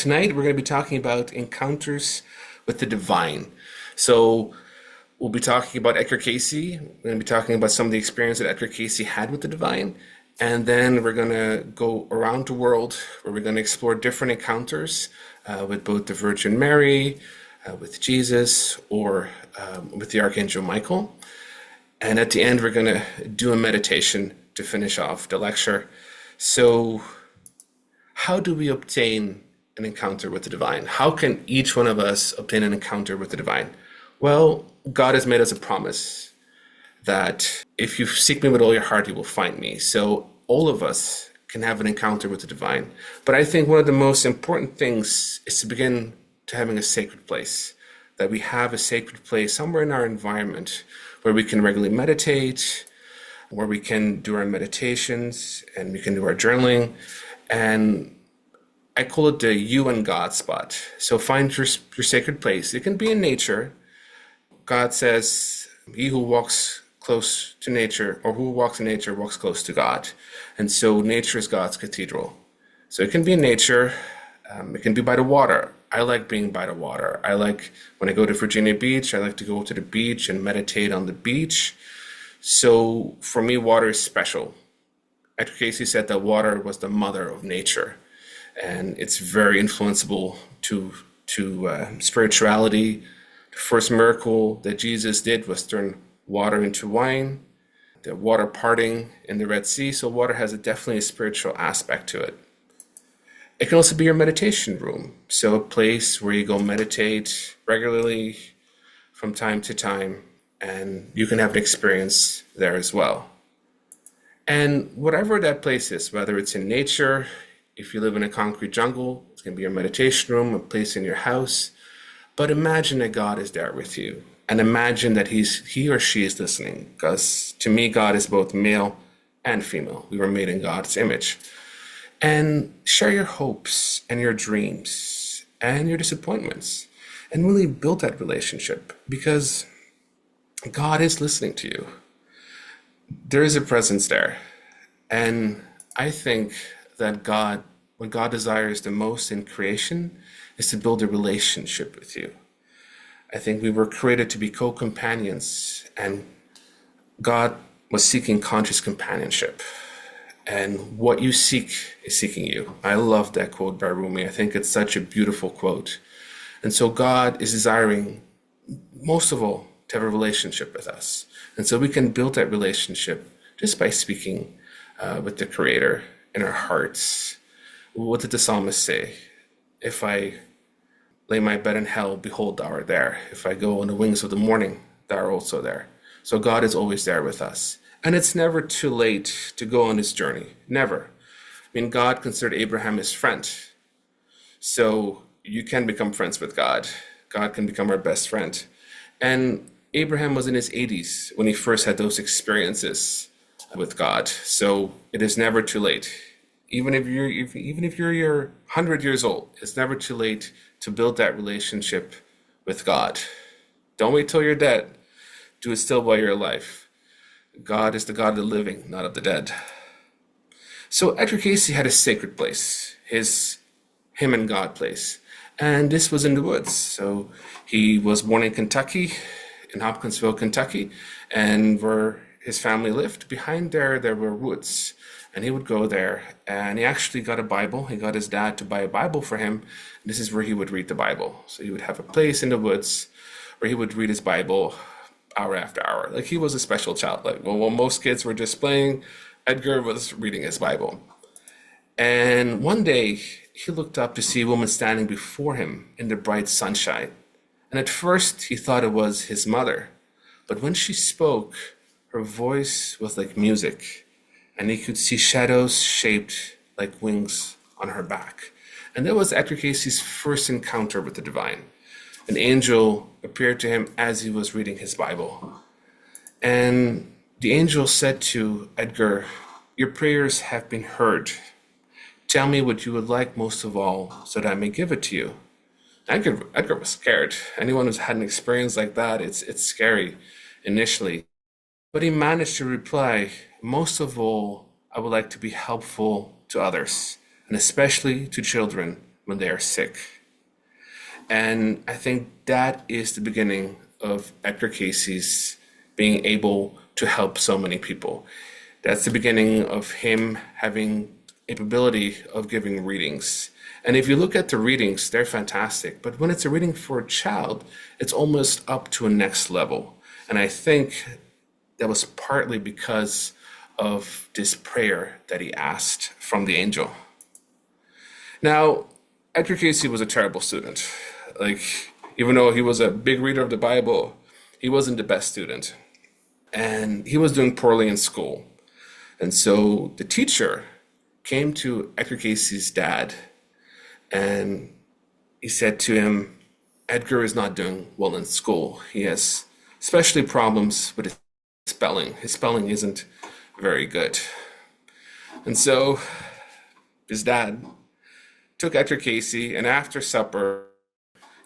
tonight we're going to be talking about encounters with the divine. So we'll be talking about Edgar Cayce. We're going to be talking about some of the experience that Edgar Cayce had with the divine. And then we're going to go around the world where we're going to explore different encounters with both the Virgin Mary, with Jesus, or with the Archangel Michael. And at the end, we're going to do a meditation to finish off the lecture. So how do we obtain an encounter with the divine? How can each one of us obtain an encounter with the divine? Well, God has made us a promise that if you seek me with all your heart, you will find me. So all of us can have an encounter with the divine. But I think one of the most important things is to begin to having a sacred place, that we have a sacred place somewhere in our environment where we can regularly meditate, where we can do our meditations and we can do our journaling. And I call it the you and God spot. So find your sacred place. It can be in nature. God says, he who walks close to nature, or who walks in nature, walks close to God. And so nature is God's cathedral. So it can be in nature. It can be by the water. I like being by the water. I like, when I go to Virginia Beach, I like to go to the beach and meditate on the beach. So for me, water is special. Edgar Cayce said that water was the mother of nature, and it's very influenceable to spirituality. The first miracle that Jesus did was turn water into wine, the water parting in the Red Sea. So water has definitely a spiritual aspect to it. It can also be your meditation room. So a place where you go meditate regularly from time to time, and you can have an experience there as well. And whatever that place is, whether it's in nature, if you live in a concrete jungle, it's going to be your meditation room, a place in your house. But imagine that God is there with you. And imagine that he or she is listening. Because to me, God is both male and female. We were made in God's image. And share your hopes and your dreams and your disappointments. And really build that relationship. Because God is listening to you. There is a presence there. And I think that God, what God desires the most in creation is to build a relationship with you. I think we were created to be co-companions, and God was seeking conscious companionship. And what you seek is seeking you. I love that quote by Rumi. I think it's such a beautiful quote. And so God is desiring, most of all, to have a relationship with us. And so we can build that relationship just by speaking with the Creator in our hearts. What did the psalmist say? If I lay my bed in hell, behold, thou art there. If I go on the wings of the morning, thou art also there. So God is always there with us. And it's never too late to go on this journey. Never. I mean, God considered Abraham his friend. So you can become friends with God. God can become our best friend. And Abraham was in his 80s when he first had those experiences with God. So it is never too late. Even if you're 100 years old, it's never too late to build that relationship with God. Don't wait till you're dead. Do it still while you're alive. God is the God of the living, not of the dead. So Edgar Cayce had a sacred place, him and God place. And this was in the woods. So he was born in Kentucky, in Hopkinsville, Kentucky, and where his family lived, behind there were woods. And he would go there, and he actually got a Bible. He got his dad to buy a Bible for him. This is where he would read the Bible. So he would have a place in the woods where he would read his Bible hour after hour. Like, he was a special child. Like, well, while most kids were just playing, Edgar was reading his Bible. And one day, he looked up to see a woman standing before him in the bright sunshine. And at first, he thought it was his mother. But when she spoke, her voice was like music. And he could see shadows shaped like wings on her back. And that was Edgar Cayce's first encounter with the divine. An angel appeared to him as he was reading his Bible. And the angel said to Edgar, "Your prayers have been heard. Tell me what you would like most of all so that I may give it to you." Edgar was scared. Anyone who's had an experience like that, it's scary initially. But he managed to reply, "Most of all, I would like to be helpful to others, and especially to children when they are sick. And I think that is the beginning of Edgar Cayce's being able to help so many people. That's the beginning of him having capability of giving readings. And if you look at the readings, they're fantastic. But when it's a reading for a child, it's almost up to a next level. And I think that was partly because of this prayer that he asked from the angel. Now, Edgar Cayce was a terrible student. Like, even though he was a big reader of the Bible, he wasn't the best student. And he was doing poorly in school. And so the teacher came to Edgar Cayce's dad, and he said to him, Edgar is not doing well in school. He has especially problems with his spelling. His spelling isn't very good. And so his dad took Edgar Cayce, and after supper,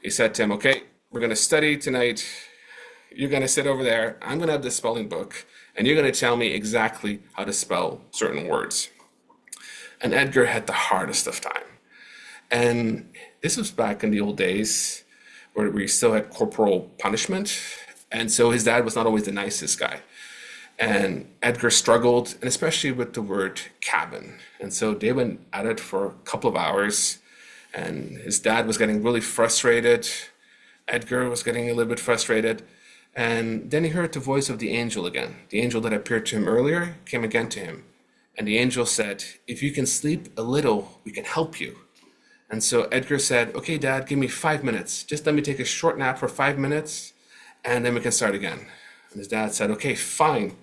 he said to him, okay, we're going to study tonight. You're going to sit over there. I'm going to have the spelling book, and you're going to tell me exactly how to spell certain words. And Edgar had the hardest of time. And this was back in the old days where we still had corporal punishment. And so his dad was not always the nicest guy. And Edgar struggled, and especially with the word cabin. And so they went at it for a couple of hours, and his dad was getting really frustrated. Edgar was getting a little bit frustrated. And then he heard the voice of the angel again. The angel that appeared to him earlier came again to him. And the angel said, if you can sleep a little, we can help you. And so Edgar said, okay, Dad, give me 5 minutes. Just let me take a short nap for 5 minutes, and then we can start again. And his dad said, okay, fine.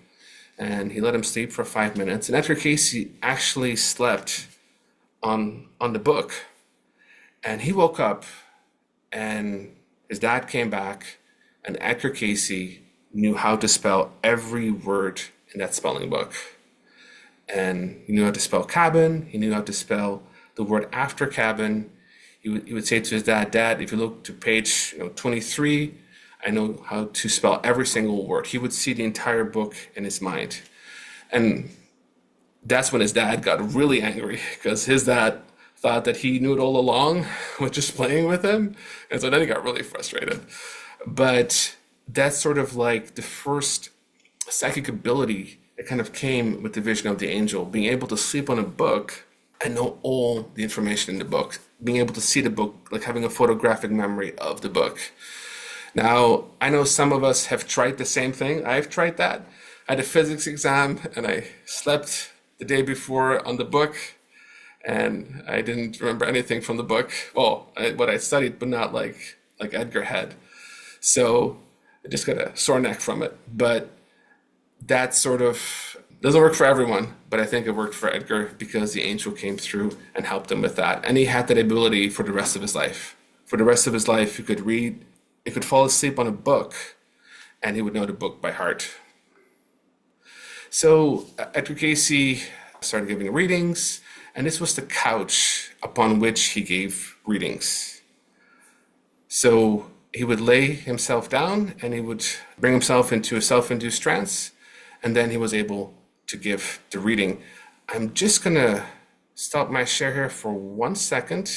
And he let him sleep for 5 minutes. And Edgar Cayce actually slept on the book. And he woke up, and his dad came back, and Edgar Cayce knew how to spell every word in that spelling book. And he knew how to spell cabin. He knew how to spell the word after cabin. He would say to his dad, Dad, if you look to page 23, I know how to spell every single word. He would see the entire book in his mind. And that's when his dad got really angry, because his dad thought that he knew it all along with just playing with him. And so then he got really frustrated. But that's sort of like the first psychic ability that kind of came with the vision of the angel, being able to sleep on a book and know all the information in the book, being able to see the book, like having a photographic memory of the book. Now, I know some of us have tried the same thing. I've tried that. I had a physics exam, and I slept the day before on the book, and I didn't remember anything from the book. Well, what I studied, but not like Edgar had. So I just got a sore neck from it. But that sort of doesn't work for everyone, but I think it worked for Edgar because the angel came through and helped him with that. And he had that ability for the rest of his life. For the rest of his life, he could read, he could fall asleep on a book, and he would know the book by heart. So Edgar Cayce started giving readings, and this was the couch upon which he gave readings. So he would lay himself down, and he would bring himself into a self-induced trance, and then he was able to give the reading. I'm just going to stop my share here for 1 second,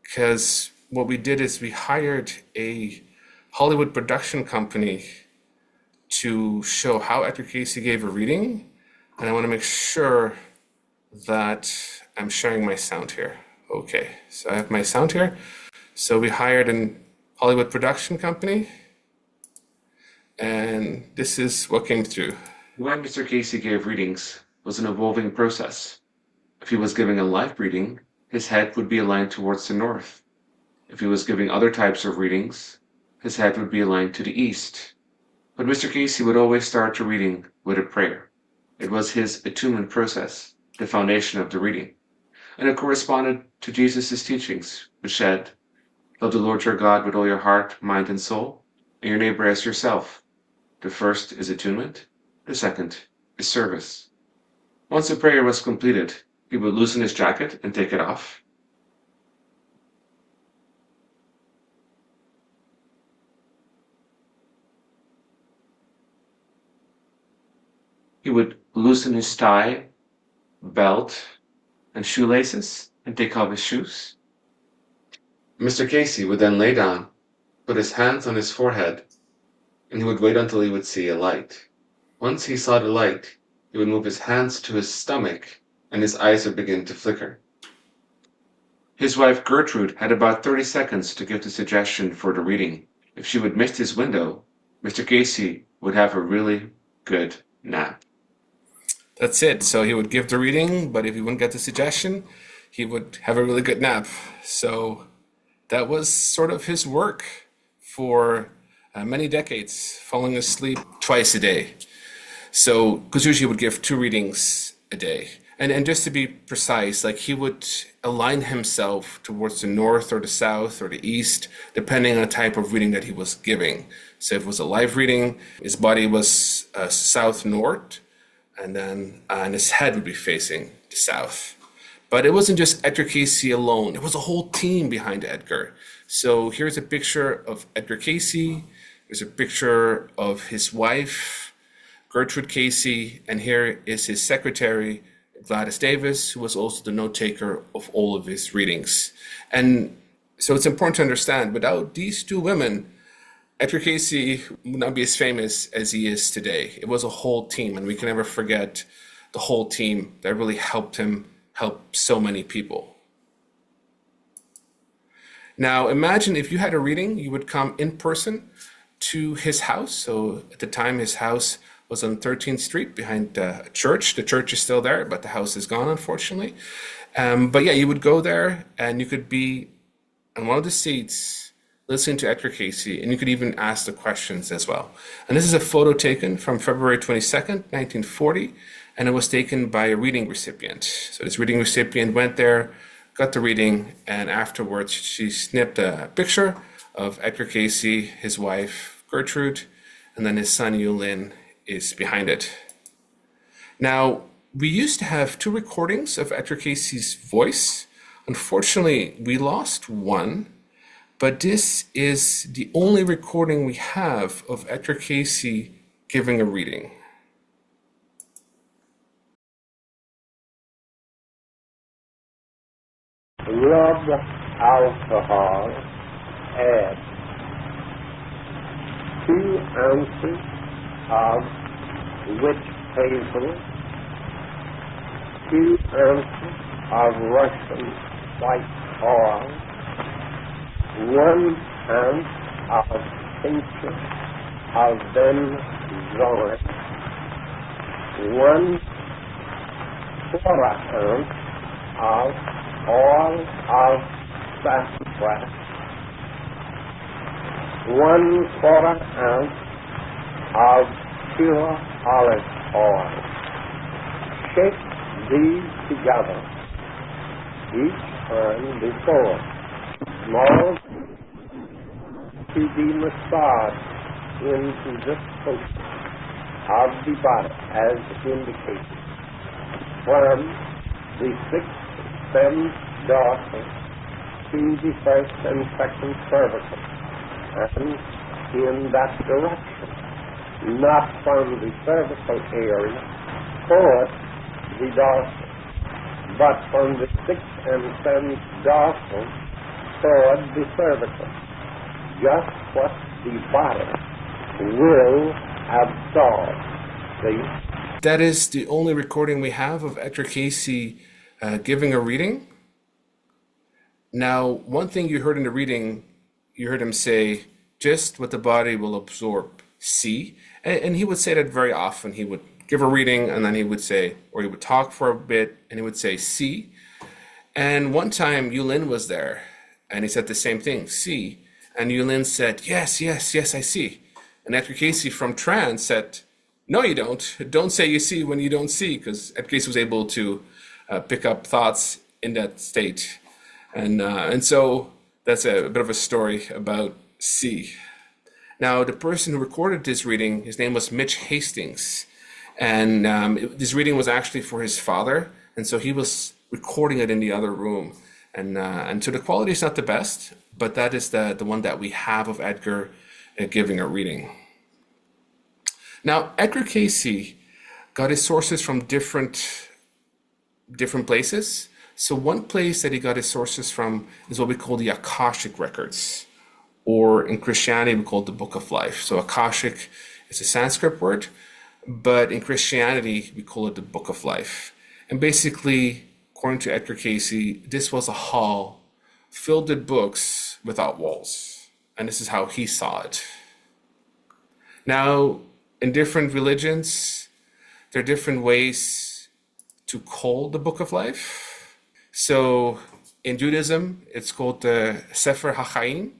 because what we did is we hired a Hollywood production company to show how Edgar Cayce gave a reading, and I want to make sure that I'm sharing my sound here. Okay, so I have my sound here. So we hired a Hollywood production company, and this is what came through. When Mr. Cayce gave readings was an evolving process. If he was giving a live reading, his head would be aligned towards the north. If he was giving other types of readings, his head would be aligned to the east. But Mr. Cayce would always start the reading with a prayer. It was his attunement process, the foundation of the reading. And it corresponded to Jesus' teachings, which said, love the Lord your God with all your heart, mind, and soul, and your neighbor as yourself. The first is attunement. The second is service. Once the prayer was completed, he would loosen his jacket and take it off. He would loosen his tie, belt, and shoelaces and take off his shoes. Mr. Cayce would then lay down, put his hands on his forehead, and he would wait until he would see a light. Once he saw the light, he would move his hands to his stomach, and his eyes would begin to flicker. His wife Gertrude had about 30 seconds to give the suggestion for the reading. If she would miss his window, Mr. Cayce would have a really good nap. That's it. So he would give the reading, but if he wouldn't get the suggestion, he would have a really good nap. So that was sort of his work for many decades, falling asleep twice a day. So, because usually he would give 2 readings a day. And just to be precise, like he would align himself towards the north or the south or the east, depending on the type of reading that he was giving. So if it was a live reading, his body was south-north, and his head would be facing the south. But it wasn't just Edgar Cayce alone. It was a whole team behind Edgar. So here's a picture of Edgar Cayce. There's a picture of his wife, Gertrude Cayce, and here is his secretary, Gladys Davis, who was also the note taker of all of his readings. And so it's important to understand, without these 2 women, Edgar Cayce would not be as famous as he is today. It was a whole team, and we can never forget the whole team that really helped him help so many people. Now, imagine if you had a reading, you would come in person to his house. So at the time, his house was on 13th Street behind a church. The church is still there, but the house is gone, unfortunately. But yeah, you would go there and you could be on one of the seats listening to Edgar Cayce, and you could even ask the questions as well. And this is a photo taken from February 22nd, 1940, and it was taken by a reading recipient. So this reading recipient went there, got the reading, and afterwards she snipped a picture of Edgar Cayce, his wife Gertrude, and then his son Yulin is behind it. Now, we used to have 2 recordings of Edgar Cayce's voice. Unfortunately, we lost one, but this is the only recording we have of Edgar Cayce giving a reading. Rub alcohol, add 2 ounces of witch hazel, 2 ounces of Russian white oil, 1 ounce of tincture of benzoin, 1/4 ounce of oil of sassafras, 1/4 ounce of pure olive oil. Shake these together each time before. Small to be massaged into the center of the body as indicated from the 6th, 7th dorsal to the 1st and 2nd cervical, and in that direction, not from the cervical area toward the dorsal, but from the 6th and 7th dorsal toward the cervical, just what the body will absorb. See? That is the only recording we have of Edgar Cayce giving a reading. Now, one thing you heard in the reading, you heard him say, just what the body will absorb, see? And he would say that very often. He would give a reading and then he would say, or he would talk for a bit and he would say, see? And one time Yulin was there and he said the same thing, see? And Yulin said, yes, yes, yes, I see. And Edgar Cayce from trance said, no, you don't. Don't say you see when you don't see, because Edgar Cayce was able to pick up thoughts in that state. And so that's a bit of a story about see. Now, the person who recorded this reading, his name was Mitch Hastings. And this reading was actually for his father. And so he was recording it in the other room. And so the quality is not the best, but that is the one that we have of Edgar giving a reading. Now, Edgar Cayce got his sources from different places. So one place that he got his sources from is what we call the Akashic records, or in Christianity we call it the Book of Life. So Akashic is a Sanskrit word, but in Christianity we call it the Book of Life. And basically, according to Edgar Cayce, this was a hall filled with books without walls. And this is how he saw it. Now, in different religions, there are different ways to call the Book of Life. So in Judaism, it's called the Sefer HaChaim,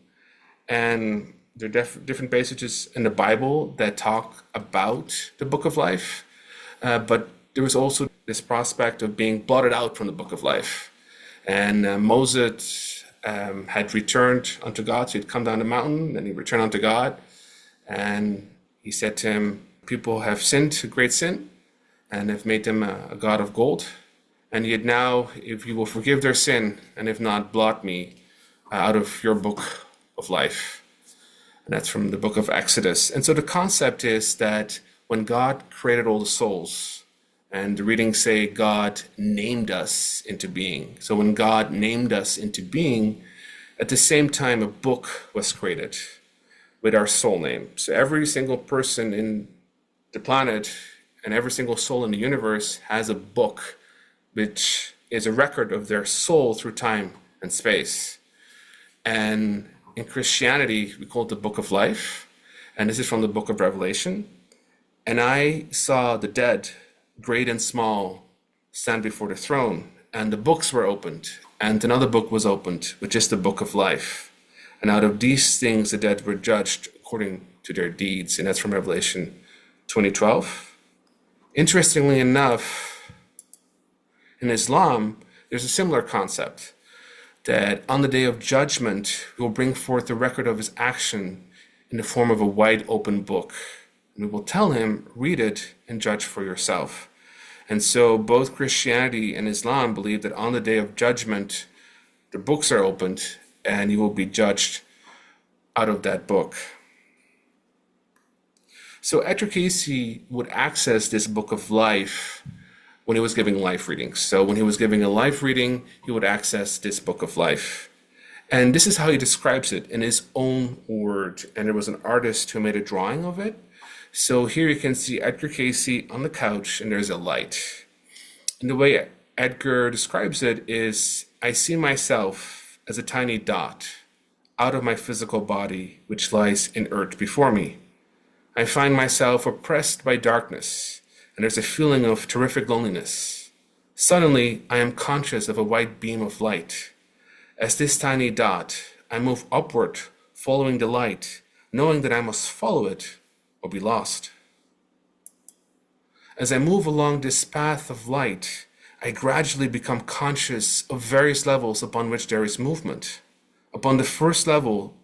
and there are different passages in the Bible that talk about the Book of Life, but there was also this prospect of being blotted out from the Book of Life. And Moses had returned unto God, so he'd come down the mountain, and he returned unto God, and he said to him, people have sinned a great sin, and have made them a god of gold. And yet now, if you will forgive their sin, and if not, blot me out of your book of life. And that's from the book of Exodus. And so the concept is that when God created all the souls, and the readings say God named us into being. So when God named us into being, at the same time, a book was created with our soul name. So every single person in the planet and every single soul in the universe has a book which is a record of their soul through time and space. And in Christianity, we call it the Book of Life. And this is from the book of Revelation. And I saw the dead, great and small, stand before the throne. And the books were opened. And another book was opened, which is the Book of Life. And out of these things, the dead were judged according to their deeds. And that's from Revelation 20:12. Interestingly enough, in Islam, there's a similar concept that on the day of judgment, we will bring forth the record of his action in the form of a wide open book. And we will tell him, read it and judge for yourself. And so both Christianity and Islam believe that on the day of judgment, the books are opened and you will be judged out of that book. So Edgar Cayce would access this Book of Life when he was giving life readings. So when he was giving a life reading, he would access this Book of Life. And this is how he describes it in his own word. And there was an artist who made a drawing of it. So here you can see Edgar Cayce on the couch, and there's a light. And the way Edgar describes it is, I see myself as a tiny dot out of my physical body, which lies inert before me. I find myself oppressed by darkness, and there's a feeling of terrific loneliness. Suddenly, I am conscious of a white beam of light. As this tiny dot, I move upward, following the light, knowing that I must follow it or be lost. As I move along this path of light, I gradually become conscious of various levels upon which there is movement. Upon the first level,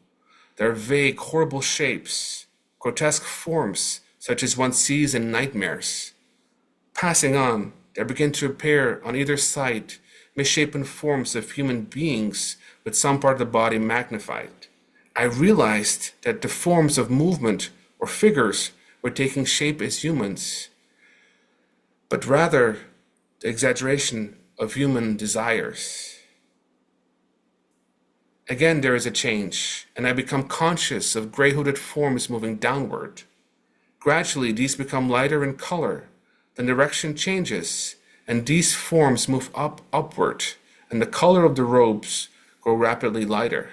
there are vague, horrible shapes, grotesque forms, such as one sees in nightmares. Passing on, there begin to appear on either side misshapen forms of human beings with some part of the body magnified. I realized that the forms of movement or figures were taking shape as humans, but rather the exaggeration of human desires. Again, there is a change, and I become conscious of gray-hooded forms moving downward. Gradually, these become lighter in color. The direction changes, and these forms move upward, and the color of the robes grow rapidly lighter.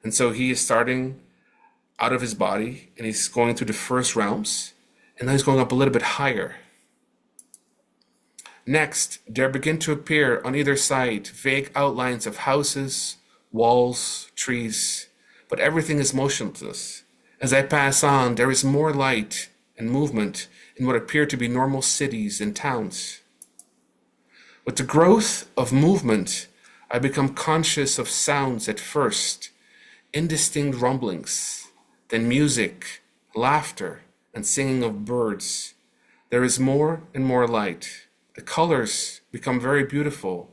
And so he is starting out of his body, and he's going through the first realms, and now he's going up a little bit higher. Next, there begin to appear on either side vague outlines of houses, walls, trees, but everything is motionless. As I pass on, there is more light and movement in what appear to be normal cities and towns. With the growth of movement, I become conscious of sounds at first, indistinct rumblings, then music, laughter, and singing of birds. There is more and more light. The colors become very beautiful,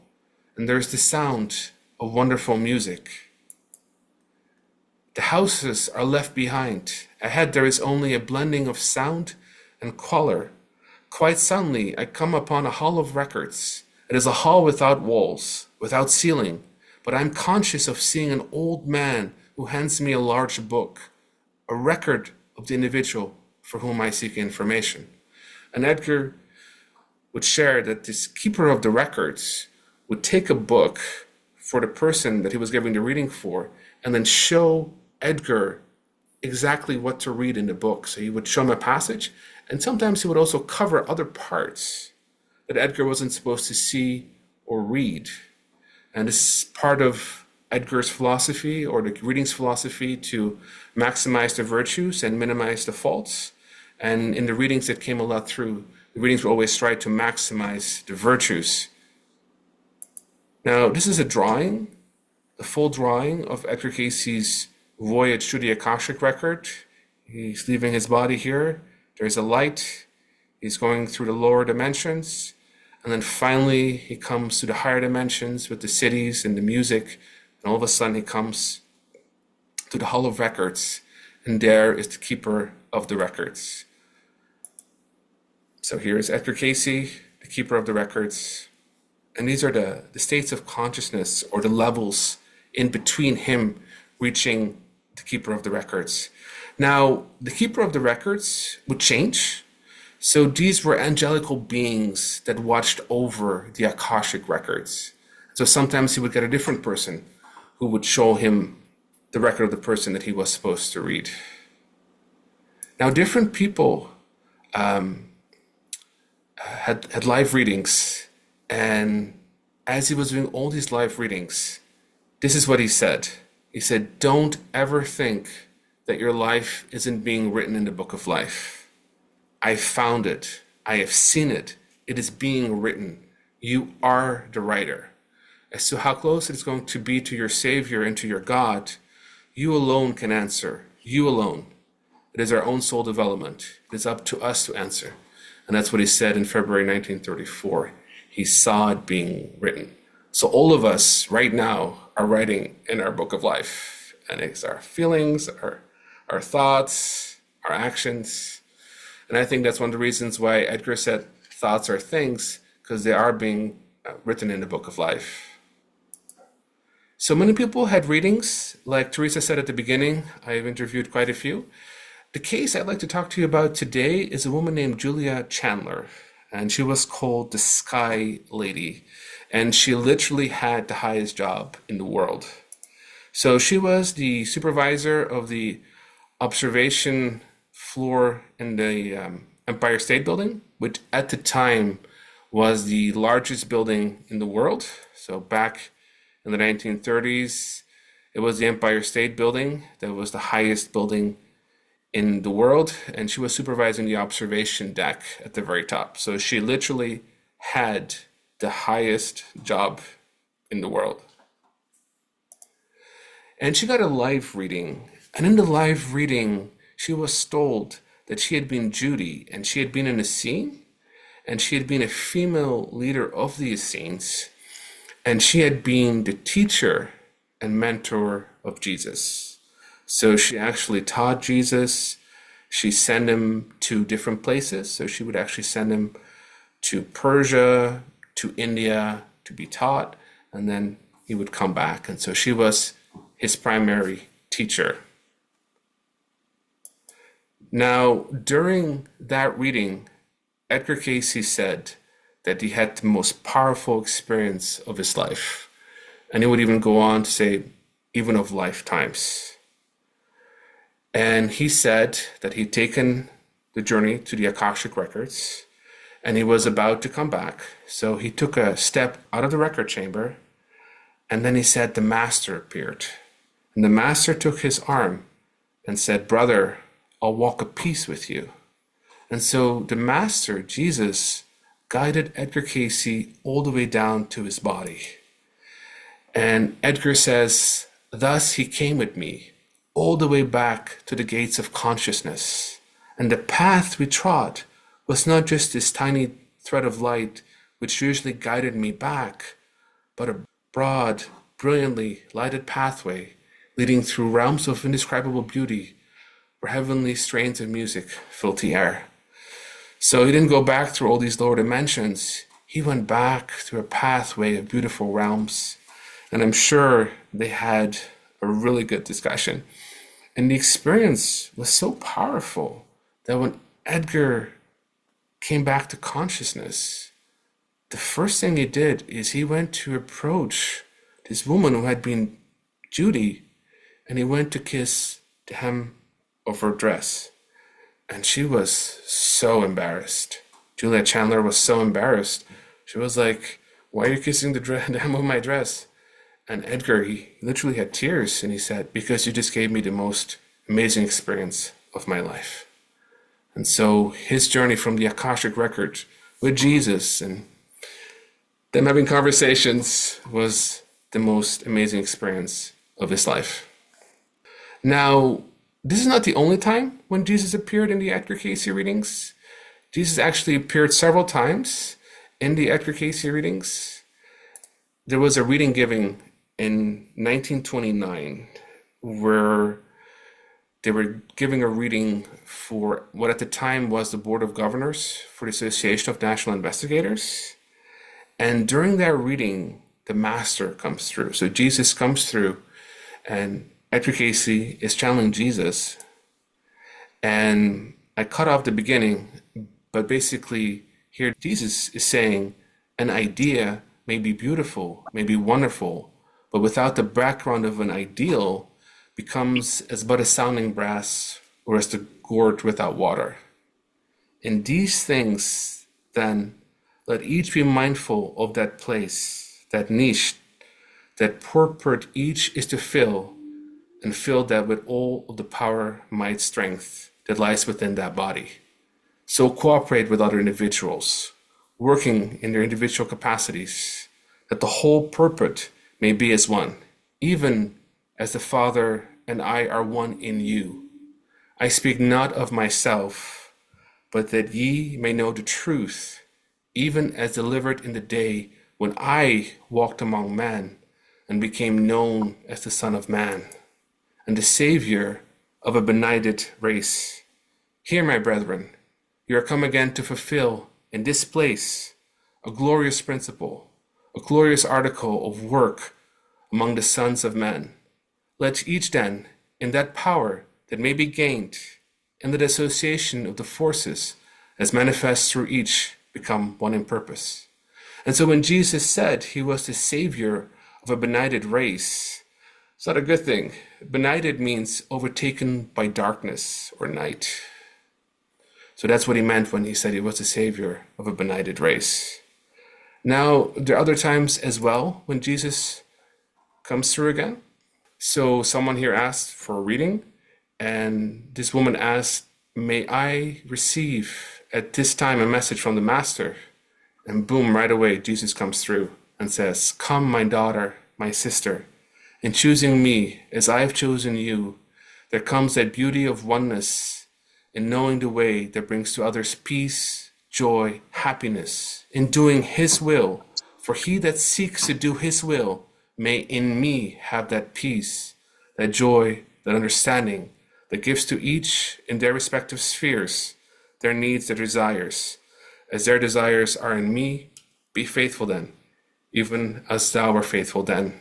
and there is the sound of wonderful music. The houses are left behind. Ahead there is only a blending of sound and color. Quite suddenly I come upon a hall of records, It is a hall without walls, without ceiling, but I'm conscious of seeing an old man who hands me a large book, a record of the individual for whom I seek information. And Edgar would share that this keeper of the records would take a book for the person that he was giving the reading for and then show Edgar exactly what to read in the book. So he would show him a passage, and sometimes he would also cover other parts that Edgar wasn't supposed to see or read. And this is part of Edgar's philosophy, or the reading's philosophy, to maximize the virtues and minimize the faults. And in the readings that came a lot through, the readings would always try to maximize the virtues. Now, this is a drawing, the full drawing of Edgar Cayce's voyage through the Akashic record. He's leaving his body here. There's a light. He's going through the lower dimensions. And then finally, he comes to the higher dimensions with the cities and the music. And all of a sudden, he comes to the Hall of Records. And there is the keeper of the records. So here is Edgar Cayce, the keeper of the records. And these are the states of consciousness, or the levels in between him reaching the keeper of the records. Now, the keeper of the records would change. So these were angelical beings that watched over the Akashic records. So sometimes he would get a different person who would show him the record of the person that he was supposed to read. Now, different people had live readings. And as he was doing all these live readings, this is what he said. He said, don't ever think that your life isn't being written in the book of life. I found it. I have seen it. It is being written. You are the writer. As to how close it's going to be to your Savior and to your God, you alone can answer. You alone. It is our own soul development. It is up to us to answer. And that's what he said in February 1934. He saw it being written. So all of us right now are writing in our book of life. And it's our feelings, our thoughts, our actions. And I think that's one of the reasons why Edgar said thoughts are things, because they are being written in the book of life. So many people had readings. Like Teresa said at the beginning, I've interviewed quite a few. The case I'd like to talk to you about today is a woman named Julia Chandler. And she was called the Sky Lady. And she literally had the highest job in the world. So she was the supervisor of the observation floor in the Empire State Building, which at the time was the largest building in the world. So back in the 1930s, it was the Empire State Building that was the highest building in the world, and she was supervising the observation deck at the very top. So she literally had the highest job in the world. And she got a live reading, and in the live reading, she was told that she had been Judy, and she had been in a scene, and she had been a female leader of the Essenes, and she had been the teacher and mentor of Jesus. So she actually taught Jesus. She sent him to different places. So she would actually send him to Persia, to India to be taught, and then he would come back. And so she was his primary teacher. Now, during that reading, Edgar Cayce said that he had the most powerful experience of his life. And he would even go on to say, even of lifetimes. And he said that he'd taken the journey to the Akashic records, and he was about to come back. So he took a step out of the record chamber, and then he said the master appeared. And the master took his arm and said, brother, I'll walk a piece with you. And so the master, Jesus, guided Edgar Cayce all the way down to his body. And Edgar says, thus he came with me all the way back to the gates of consciousness. And the path we trod was not just this tiny thread of light which usually guided me back, but a broad, brilliantly lighted pathway leading through realms of indescribable beauty where heavenly strains of music filled the air. So he didn't go back through all these lower dimensions. he went back through a pathway of beautiful realms. And I'm sure they had a really good discussion. And the experience was so powerful that when Edgar came back to consciousness, the first thing he did is he went to approach this woman who had been Judy, and he went to kiss the hem of her dress. And she was so embarrassed. Julia Chandler was so embarrassed. She was like, "Why are you kissing the hem of my dress?" And Edgar, he literally had tears, and he said, "Because you just gave me the most amazing experience of my life." And so his journey from the Akashic record with Jesus and them having conversations was the most amazing experience of his life. Now, this is not the only time when Jesus appeared in the Edgar Cayce readings. Jesus actually appeared several times in the Edgar Cayce readings. There was a reading given in 1929 where they were giving a reading for what at the time was the Board of Governors for the Association of National Investigators. And during that reading, the Master comes through. So Jesus comes through, and Edgar Cayce is channeling Jesus. And I cut off the beginning, but basically here Jesus is saying an idea may be beautiful, may be wonderful, but without the background of an ideal, becomes as but a sounding brass or as the gourd without water. In these things, then, let each be mindful of that place, that niche, that purport each is to fill, and fill that with all of the power, might, strength that lies within that body. So cooperate with other individuals, working in their individual capacities, that the whole purport may be as one, even as the Father and I are one in you. I speak not of myself, but that ye may know the truth, even as delivered in the day when I walked among men and became known as the Son of Man, and the Savior of a benighted race. Hear, my brethren, you are come again to fulfill in this place a glorious principle, a glorious article of work among the sons of men. Let each then, in that power that may be gained, in the association of the forces as manifest through each, become one in purpose. And so when Jesus said he was the Savior of a benighted race, it's not a good thing. Benighted means overtaken by darkness or night. So that's what he meant when he said he was the Savior of a benighted race. Now, there are other times as well when Jesus comes through again. So someone here asked for a reading, and this woman asked, "May I receive at this time a message from the Master?" And boom, right away, Jesus comes through and says, "Come, my daughter, my sister, in choosing me as I have chosen you, there comes that beauty of oneness in knowing the way that brings to others peace, joy, happiness, in doing his will. For he that seeks to do his will may in me have that peace, that joy, that understanding, that gives to each in their respective spheres their needs, their desires. As their desires are in me, be faithful then, even as thou art faithful then."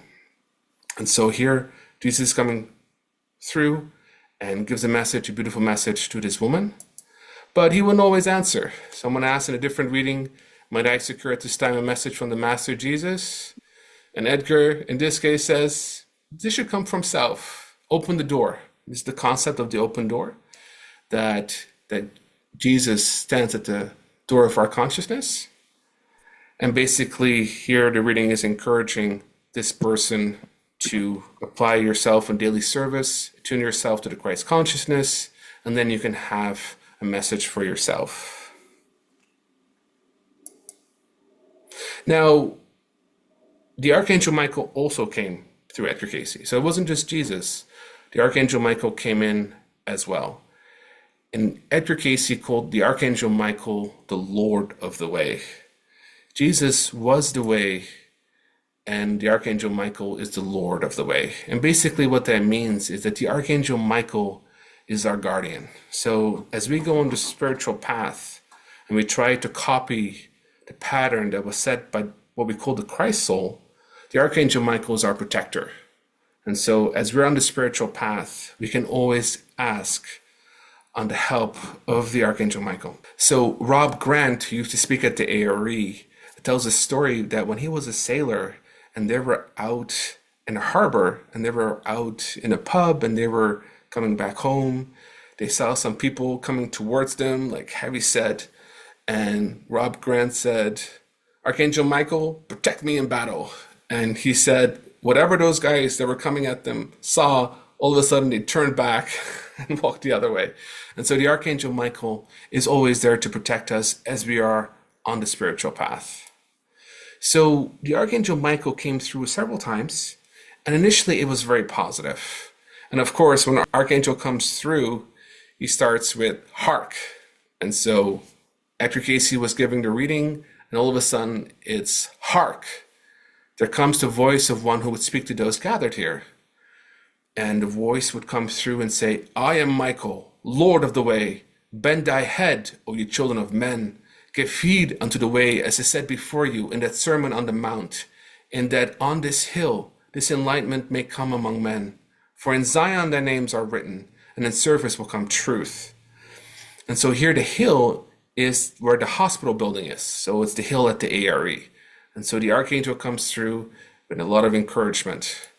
And so here, Jesus is coming through and gives a message, a beautiful message to this woman. But he wouldn't always answer. Someone asked in a different reading, "Might I secure at this time a message from the Master Jesus?" And Edgar, in this case, says, this should come from self. Open the door. This is the concept of the open door, that Jesus stands at the door of our consciousness. And basically here the reading is encouraging this person to apply yourself in daily service, tune yourself to the Christ consciousness, and then you can have a message for yourself. Now, the Archangel Michael also came through Edgar Cayce. So it wasn't just Jesus. The Archangel Michael came in as well. And Edgar Cayce called the Archangel Michael the Lord of the Way. Jesus was the way, and the Archangel Michael is the Lord of the Way. And basically what that means is that the Archangel Michael is our guardian. So as we go on the spiritual path and we try to copy a pattern that was set by what we call the Christ soul, the Archangel Michael is our protector. And so as we're on the spiritual path, we can always ask on the help of the Archangel Michael. So Rob Grant, who used to speak at the ARE, tells a story that when he was a sailor and they were out in a harbor and they were out in a pub and they were coming back home, they saw some people coming towards them, like heavy set, and Rob Grant said, Archangel Michael, protect me in battle. And he said, whatever those guys that were coming at them saw, all of a sudden they turned back and walked the other way. And so the Archangel Michael is always there to protect us as we are on the spiritual path. So the Archangel Michael came through several times, and initially it was very positive. And of course, when Archangel comes through, he starts with hark. And so Edgar Cayce was giving the reading, and all of a sudden it's hark. There comes the voice of one who would speak to those gathered here. And the voice would come through and say, I am Michael, Lord of the way. Bend thy head, O ye children of men. Give heed unto the way, as is said before you in that Sermon on the Mount, in that on this hill this enlightenment may come among men. For in Zion their names are written, and in service will come truth. And so here the hill is where the hospital building is. So it's the hill at the ARE. And so the Archangel comes through with a lot of encouragement.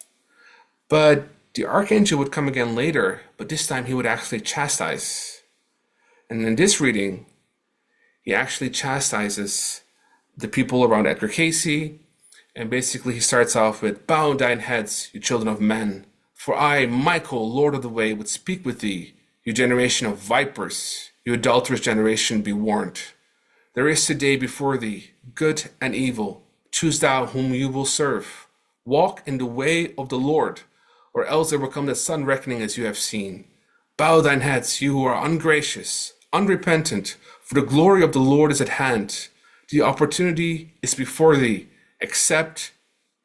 But the Archangel would come again later, but this time he would actually chastise. And in this reading, he actually chastises the people around Edgar Cayce, and basically he starts off with, bow thine heads, you children of men, for I, Michael, Lord of the way, would speak with thee, you generation of vipers, you adulterous generation, be warned. There is today before thee good and evil, choose thou whom you will serve. Walk in the way of the Lord, or else there will come the sun reckoning as you have seen. Bow thine heads, you who are ungracious, unrepentant, for the glory of the Lord is at hand. The opportunity is before thee. Accept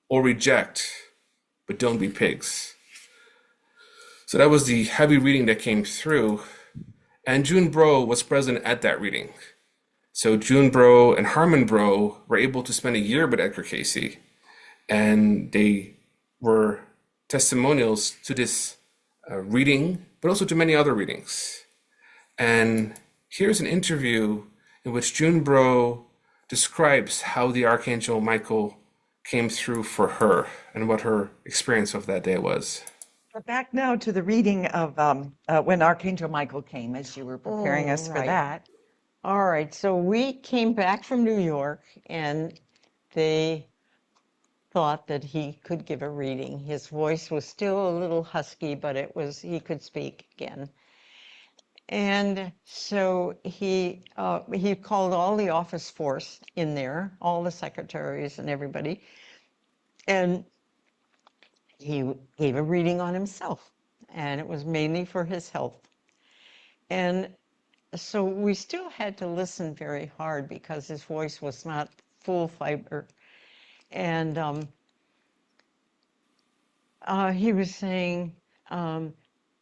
or reject, but don't be pigs. So that was the heavy reading that came through. And June Bro was present at that reading. So June Bro and Harmon Bro were able to spend a year with Edgar Cayce, and they were testimonials to this reading, but also to many other readings. And here's an interview in which June Bro describes how the Archangel Michael came through for her and what her experience of that day was. Back now to the reading of when Archangel Michael came, as you were preparing us for that. All right, so we came back from New York, and they thought that he could give a reading. His voice was still a little husky, but he could speak again. And so he called all the office force in there, all the secretaries and everybody, and he gave a reading on himself, and it was mainly for his health. And so we still had to listen very hard because his voice was not full fiber. And he was saying,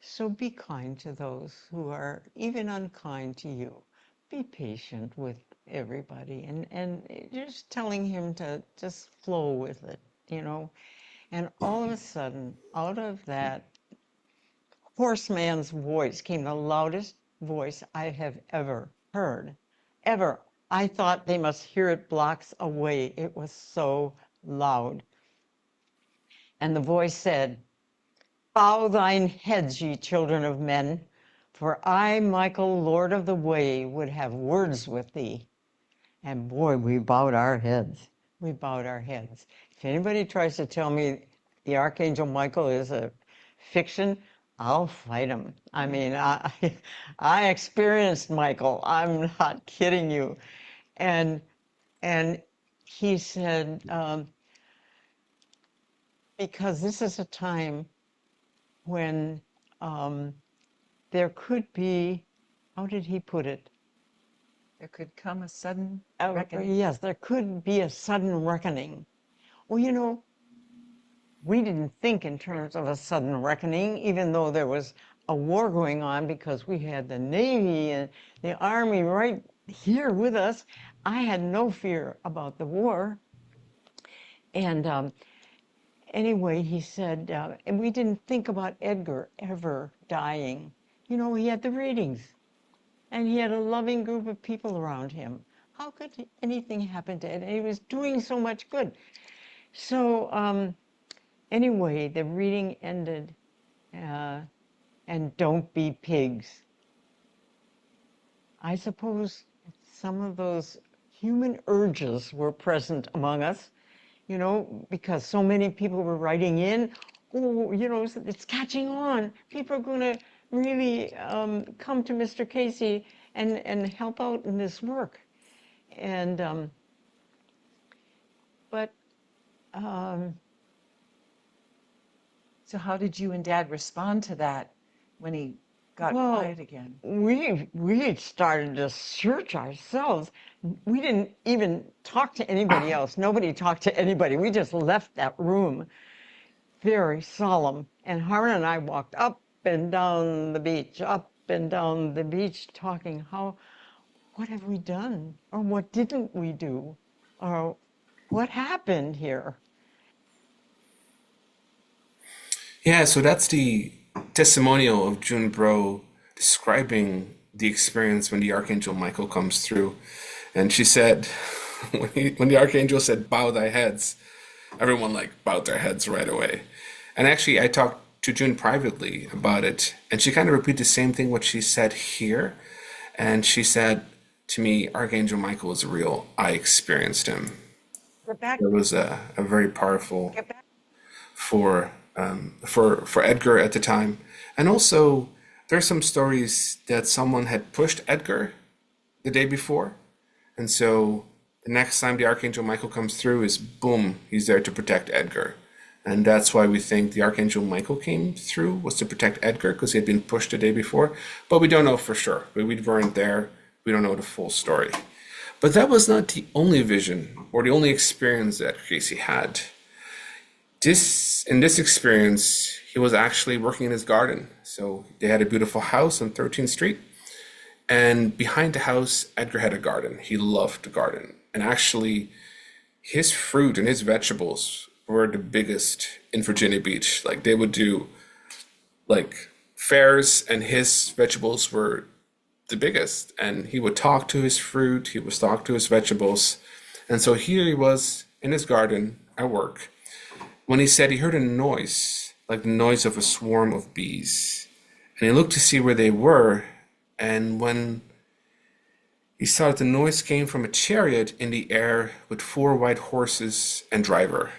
so be kind to those who are even unkind to you. Be patient with everybody, and just telling him to just flow with it, you know. And all of a sudden, out of that horseman's voice came the loudest voice I have ever heard, ever. I thought they must hear it blocks away. It was so loud. And the voice said, bow thine heads, ye children of men, for I, Michael, Lord of the way, would have words with thee. And boy, we bowed our heads. We bowed our heads. If anybody tries to tell me the Archangel Michael is a fiction, I'll fight him. I mean, I experienced Michael. I'm not kidding you. And he said, because this is a time when there could be, how did he put it? There could come a sudden reckoning. Yes, there could be a sudden reckoning. Well, you know, we didn't think in terms of a sudden reckoning, even though there was a war going on, because we had the Navy and the Army right here with us. I had no fear about the war. And anyway, he said, and we didn't think about Edgar ever dying. You know, he had the readings, and he had a loving group of people around him. How could anything happen to Ed? And he was doing so much good. So anyway, the reading ended, and don't be pigs. I suppose some of those human urges were present among us, you know, because so many people were writing in, oh, you know, it's catching on. People are going to really come to Mr. Cayce and help out in this work. And, but, So how did you and Dad respond to that when he got well, quiet again? we started to search ourselves. We didn't even talk to anybody else. Nobody talked to anybody. We just left that room very solemn. And Harlan and I walked up and down the beach, talking what have we done? Or what didn't we do? Or what happened here? Yeah, so that's the testimonial of June Bro describing the experience when the Archangel Michael comes through. And she said, when the Archangel said, bow thy heads, everyone like bowed their heads right away. And actually, I talked to June privately about it, and she kind of repeated the same thing what she said here. And she said to me, Archangel Michael is real. I experienced him. It was a very powerful for Edgar at the time. And also, there's some stories that someone had pushed Edgar the day before. And so the next time the Archangel Michael comes through is boom, he's there to protect Edgar. And that's why we think the Archangel Michael came through was to protect Edgar, because he had been pushed the day before. But we don't know for sure. We weren't there. We don't know the full story. But that was not the only vision or the only experience that Cayce had. In this experience, he was actually working in his garden. So they had a beautiful house on 13th Street. And behind the house, Edgar had a garden. He loved the garden. And actually, his fruit and his vegetables were the biggest in Virginia Beach. Like, they would do like fairs, and his vegetables were the biggest. And he would talk to his fruit, he would talk to his vegetables. And so here he was in his garden at work, when he said he heard a noise, like the noise of a swarm of bees. And he looked to see where they were, and when he saw that the noise came from a chariot in the air with 4 white horses and driver.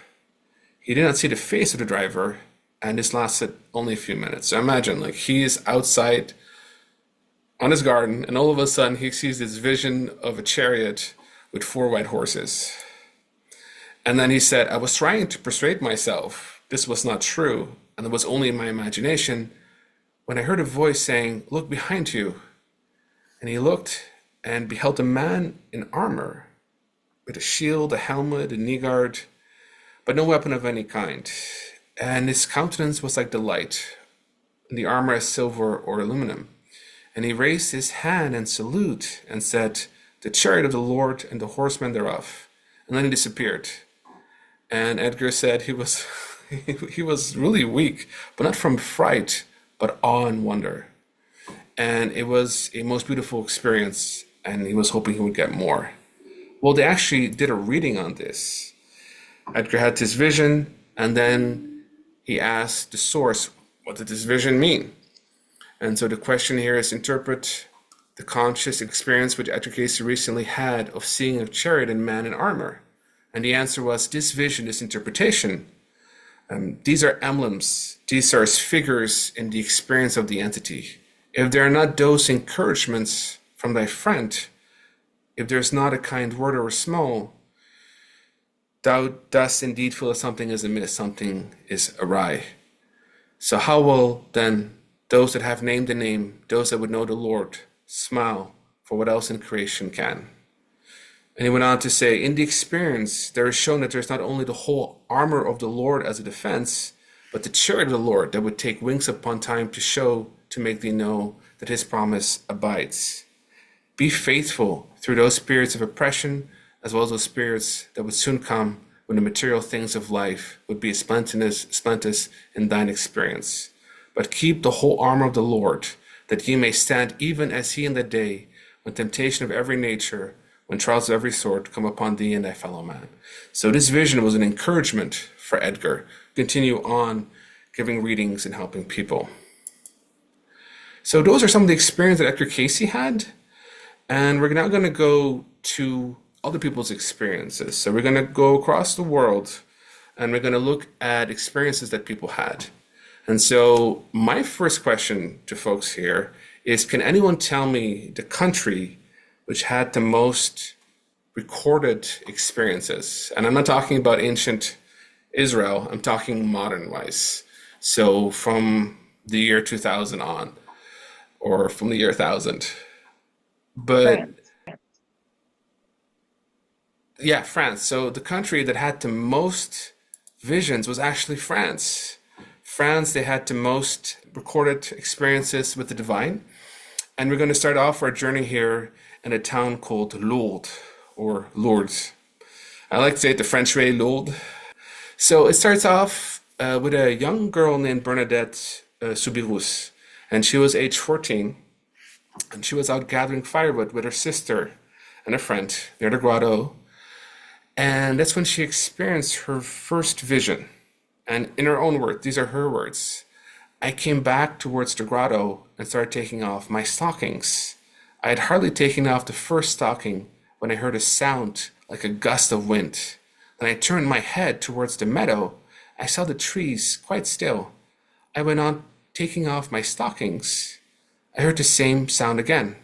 He did not see the face of the driver, and this lasted only a few minutes. So imagine, like, he is outside on his garden, and all of a sudden he sees this vision of a chariot with 4 white horses. And then he said, I was trying to persuade myself this was not true, and it was only my imagination, when I heard a voice saying, look behind you. And he looked and beheld a man in armor, with a shield, a helmet, a knee guard, but no weapon of any kind. And his countenance was like the light, and the armor as silver or aluminum. And he raised his hand and salute and said, the chariot of the Lord and the horsemen thereof. And then he disappeared. And Edgar said he was he was really weak, but not from fright, but awe and wonder. And it was a most beautiful experience, and he was hoping he would get more. Well, they actually did a reading on this. Edgar had this vision, and then he asked the source, what did this vision mean? And so the question here is, interpret the conscious experience which Edgar Cayce recently had of seeing a chariot and man in armor. And the answer was, this vision, this interpretation, these are emblems, these are figures in the experience of the entity. If there are not those encouragements from thy friend, if there's not a kind word or a smile, thou dost indeed feel that something is amiss, something is awry. So how will then those that have named the name, those that would know the Lord, smile for what else in creation can? And he went on to say, in the experience, there is shown that there's not only the whole armor of the Lord as a defense, but the chariot of the Lord that would take wings upon time to show, to make thee know that his promise abides. Be faithful through those periods of oppression, as well as those spirits that would soon come when the material things of life would be splentus in thine experience. But keep the whole armor of the Lord, that ye may stand even as he in the day, when temptation of every nature, when trials of every sort come upon thee and thy fellow man. So this vision was an encouragement for Edgar. Continue on giving readings and helping people. So those are some of the experiences that Edgar Cayce had. And we're now going to go to other people's experiences. So we're going to go across the world and we're going to look at experiences that people had. And so my first question to folks here is, can anyone tell me the country which had the most recorded experiences? And I'm not talking about ancient Israel, I'm talking modern-wise. So from the year 2000 on, or from the year 1000. But yeah, France. So the country that had the most visions was actually France. France, they had the most recorded experiences with the divine. And we're going to start off our journey here in a town called Lourdes, or Lourdes. I like to say it the French way, Lourdes. So it starts off with a young girl named Bernadette Soubirous. And she was age 14. And she was out gathering firewood with her sister and a friend near the grotto. And that's when she experienced her first vision. And in her own words, these are her words, I came back towards the grotto and started taking off my stockings. I had hardly taken off the first stocking when I heard a sound like a gust of wind. Then I turned my head towards the meadow. I saw the trees quite still. I went on taking off my stockings. I heard the same sound again.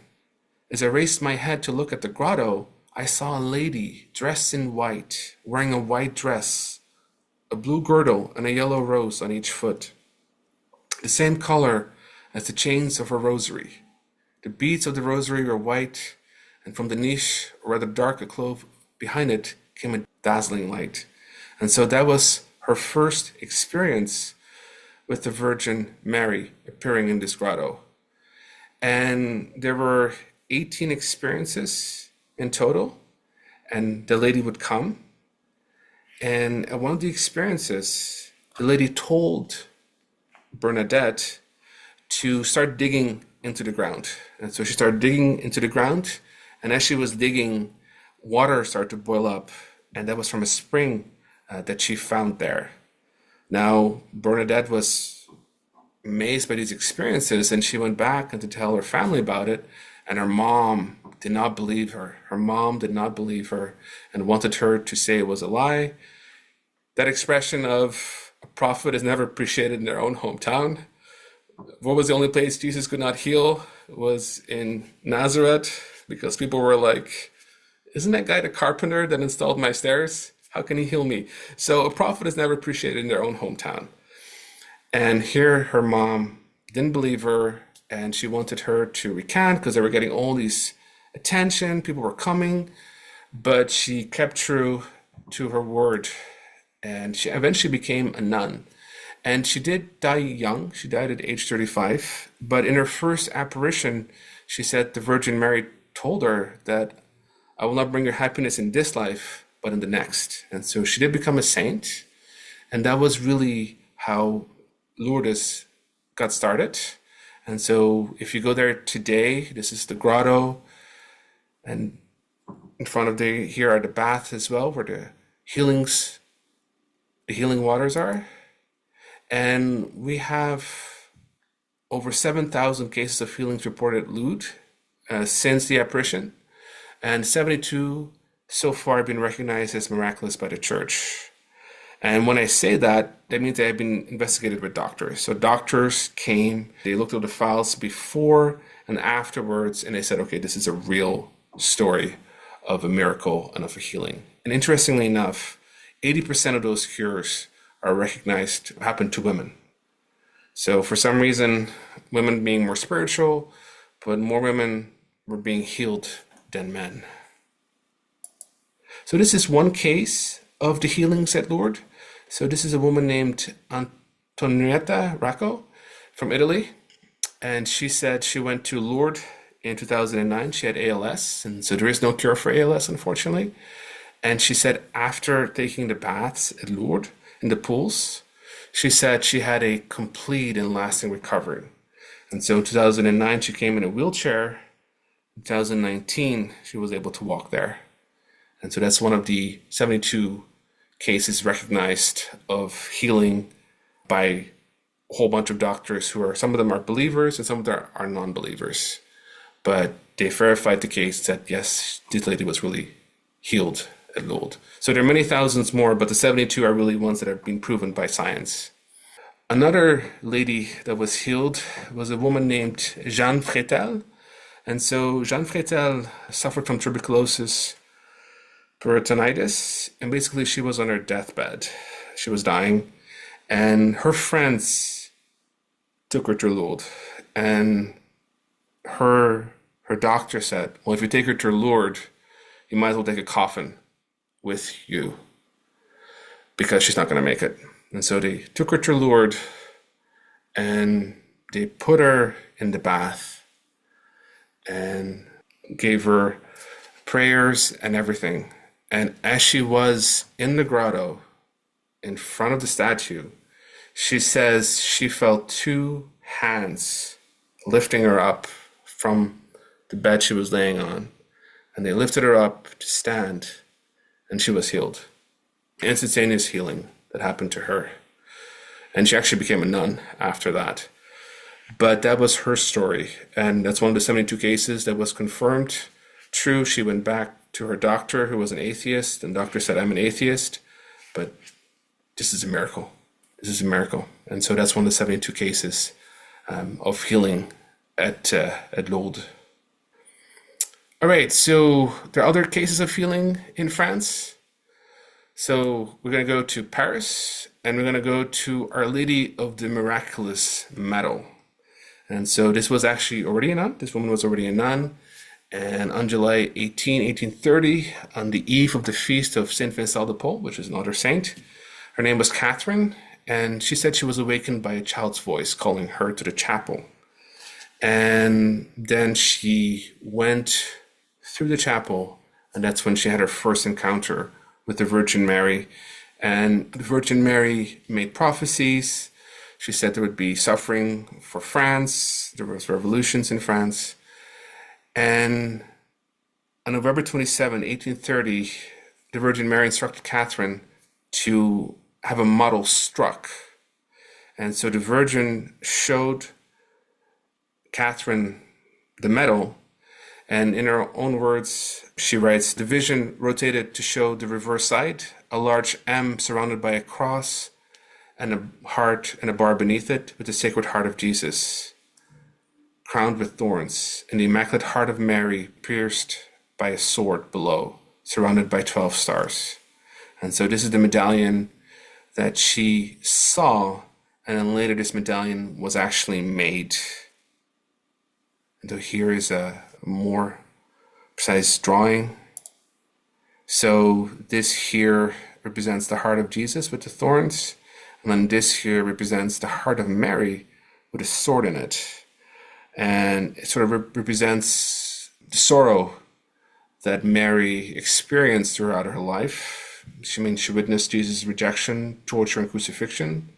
As I raised my head to look at the grotto, I saw a lady dressed in white, wearing a white dress, a blue girdle and a yellow rose on each foot, the same color as the chains of her rosary. The beads of the rosary were white, and from the niche, or rather dark a clove behind it, came a dazzling light. And so that was her first experience with the Virgin Mary appearing in this grotto. And there were 18 experiences in total, and the lady would come. And at one of the experiences, the lady told Bernadette to start digging into the ground. And so she started digging into the ground, and as she was digging, water started to boil up, and that was from a spring that she found there. Now, Bernadette was amazed by these experiences, and she went back and to tell her family about it, and her mom did not believe her. Her mom did not believe her and wanted her to say it was a lie. That expression of a prophet is never appreciated in their own hometown. What was the only place Jesus could not heal? It was in Nazareth, because people were like, isn't that guy the carpenter that installed my stairs? How can he heal me? So a prophet is never appreciated in their own hometown. And here her mom didn't believe her, and she wanted her to recant because they were getting all these attention, people were coming, but she kept true to her word, and she eventually became a nun. And she did die young. She died at age 35, but in her first apparition, she said the Virgin Mary told her that I will not bring your happiness in this life, but in the next. And so she did become a saint, and that was really how Lourdes got started. And so if you go there today, this is the grotto, and in front of here are the baths as well, where the healing waters are. And we have over 7,000 cases of healings reported at Lourdes since the apparition, and 72 so far have been recognized as miraculous by the church. And when I say that, that means they have been investigated with doctors. So doctors came, they looked at the files before and afterwards, and they said, okay, this is a real story of a miracle and of a healing. And interestingly enough, 80% of those cures are recognized to happen to women. So for some reason, women being more spiritual, but more women were being healed than men. So this is one case of the healings at Lourdes. So this is a woman named Antonietta Racco from Italy. And she said she went to Lourdes in 2009, she had ALS, and so there is no cure for ALS, unfortunately. And she said after taking the baths at Lourdes, in the pools, she said she had a complete and lasting recovery. And so in 2009, she came in a wheelchair. In 2019, she was able to walk there. And so that's one of the 72 cases recognized of healing by a whole bunch of doctors who are, some of them are believers and some of them are non-believers. But they verified the case that, yes, this lady was really healed at Lourdes. So there are many thousands more, but the 72 are really ones that have been proven by science. Another lady that was healed was a woman named Jeanne Fretel. And so Jeanne Fretel suffered from tuberculosis, peritonitis, and basically she was on her deathbed. She was dying, and her friends took her to Lourdes. And her doctor said, well, if you take her to Lourdes, you might as well take a coffin with you because she's not going to make it. And so they took her to Lourdes and they put her in the bath and gave her prayers and everything. And as she was in the grotto in front of the statue, she says she felt two hands lifting her up from the bed she was laying on. And they lifted her up to stand, and she was healed. Instantaneous healing that happened to her. And she actually became a nun after that. But that was her story. And that's one of the 72 cases that was confirmed true. She went back to her doctor, who was an atheist, and the doctor said, I'm an atheist, but this is a miracle. This is a miracle. And so that's one of the 72 cases of healing at Lourdes. All right, so there are other cases of healing in France. So we're going to go to Paris, and we're going to go to Our Lady of the Miraculous Medal. And so this was actually already a nun. This woman was already a nun. And on July 18, 1830, on the eve of the feast of Saint Vincent de Paul, which is another saint, her name was Catherine, and she said she was awakened by a child's voice calling her to the chapel. And then she went through the chapel, and that's when she had her first encounter with the Virgin Mary. And the Virgin Mary made prophecies. She said there would be suffering for France. There was revolutions in France. And on November 27, 1830, the Virgin Mary instructed Catherine to have a model struck. And so the Virgin showed Catherine the medal, and in her own words, she writes, the vision rotated to show the reverse side, a large M surrounded by a cross and a heart and a bar beneath it with the Sacred Heart of Jesus, crowned with thorns, and the Immaculate Heart of Mary pierced by a sword below, surrounded by 12 stars. And so this is the medallion that she saw, and then later this medallion was actually made. And so here is a more precise drawing. So this here represents the heart of Jesus with the thorns, and then this here represents the heart of Mary with a sword in it. And it sort of represents the sorrow that Mary experienced throughout her life. She witnessed Jesus' rejection, torture, and crucifixion.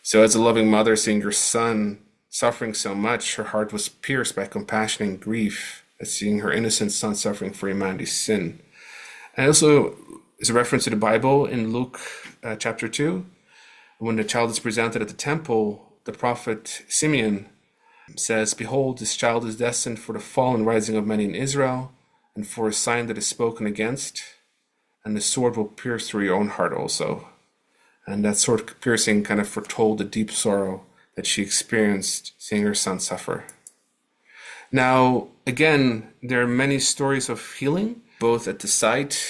So as a loving mother, seeing her son suffering so much, her heart was pierced by compassion and grief at seeing her innocent son suffering for humanity's sin. And also is a reference to the Bible in Luke chapter 2. When the child is presented at the temple, the prophet Simeon says, behold, this child is destined for the fall and rising of many in Israel, and for a sign that is spoken against, and the sword will pierce through your own heart also. And that sword piercing kind of foretold the deep sorrow that she experienced seeing her son suffer. Now, again, there are many stories of healing, both at the site,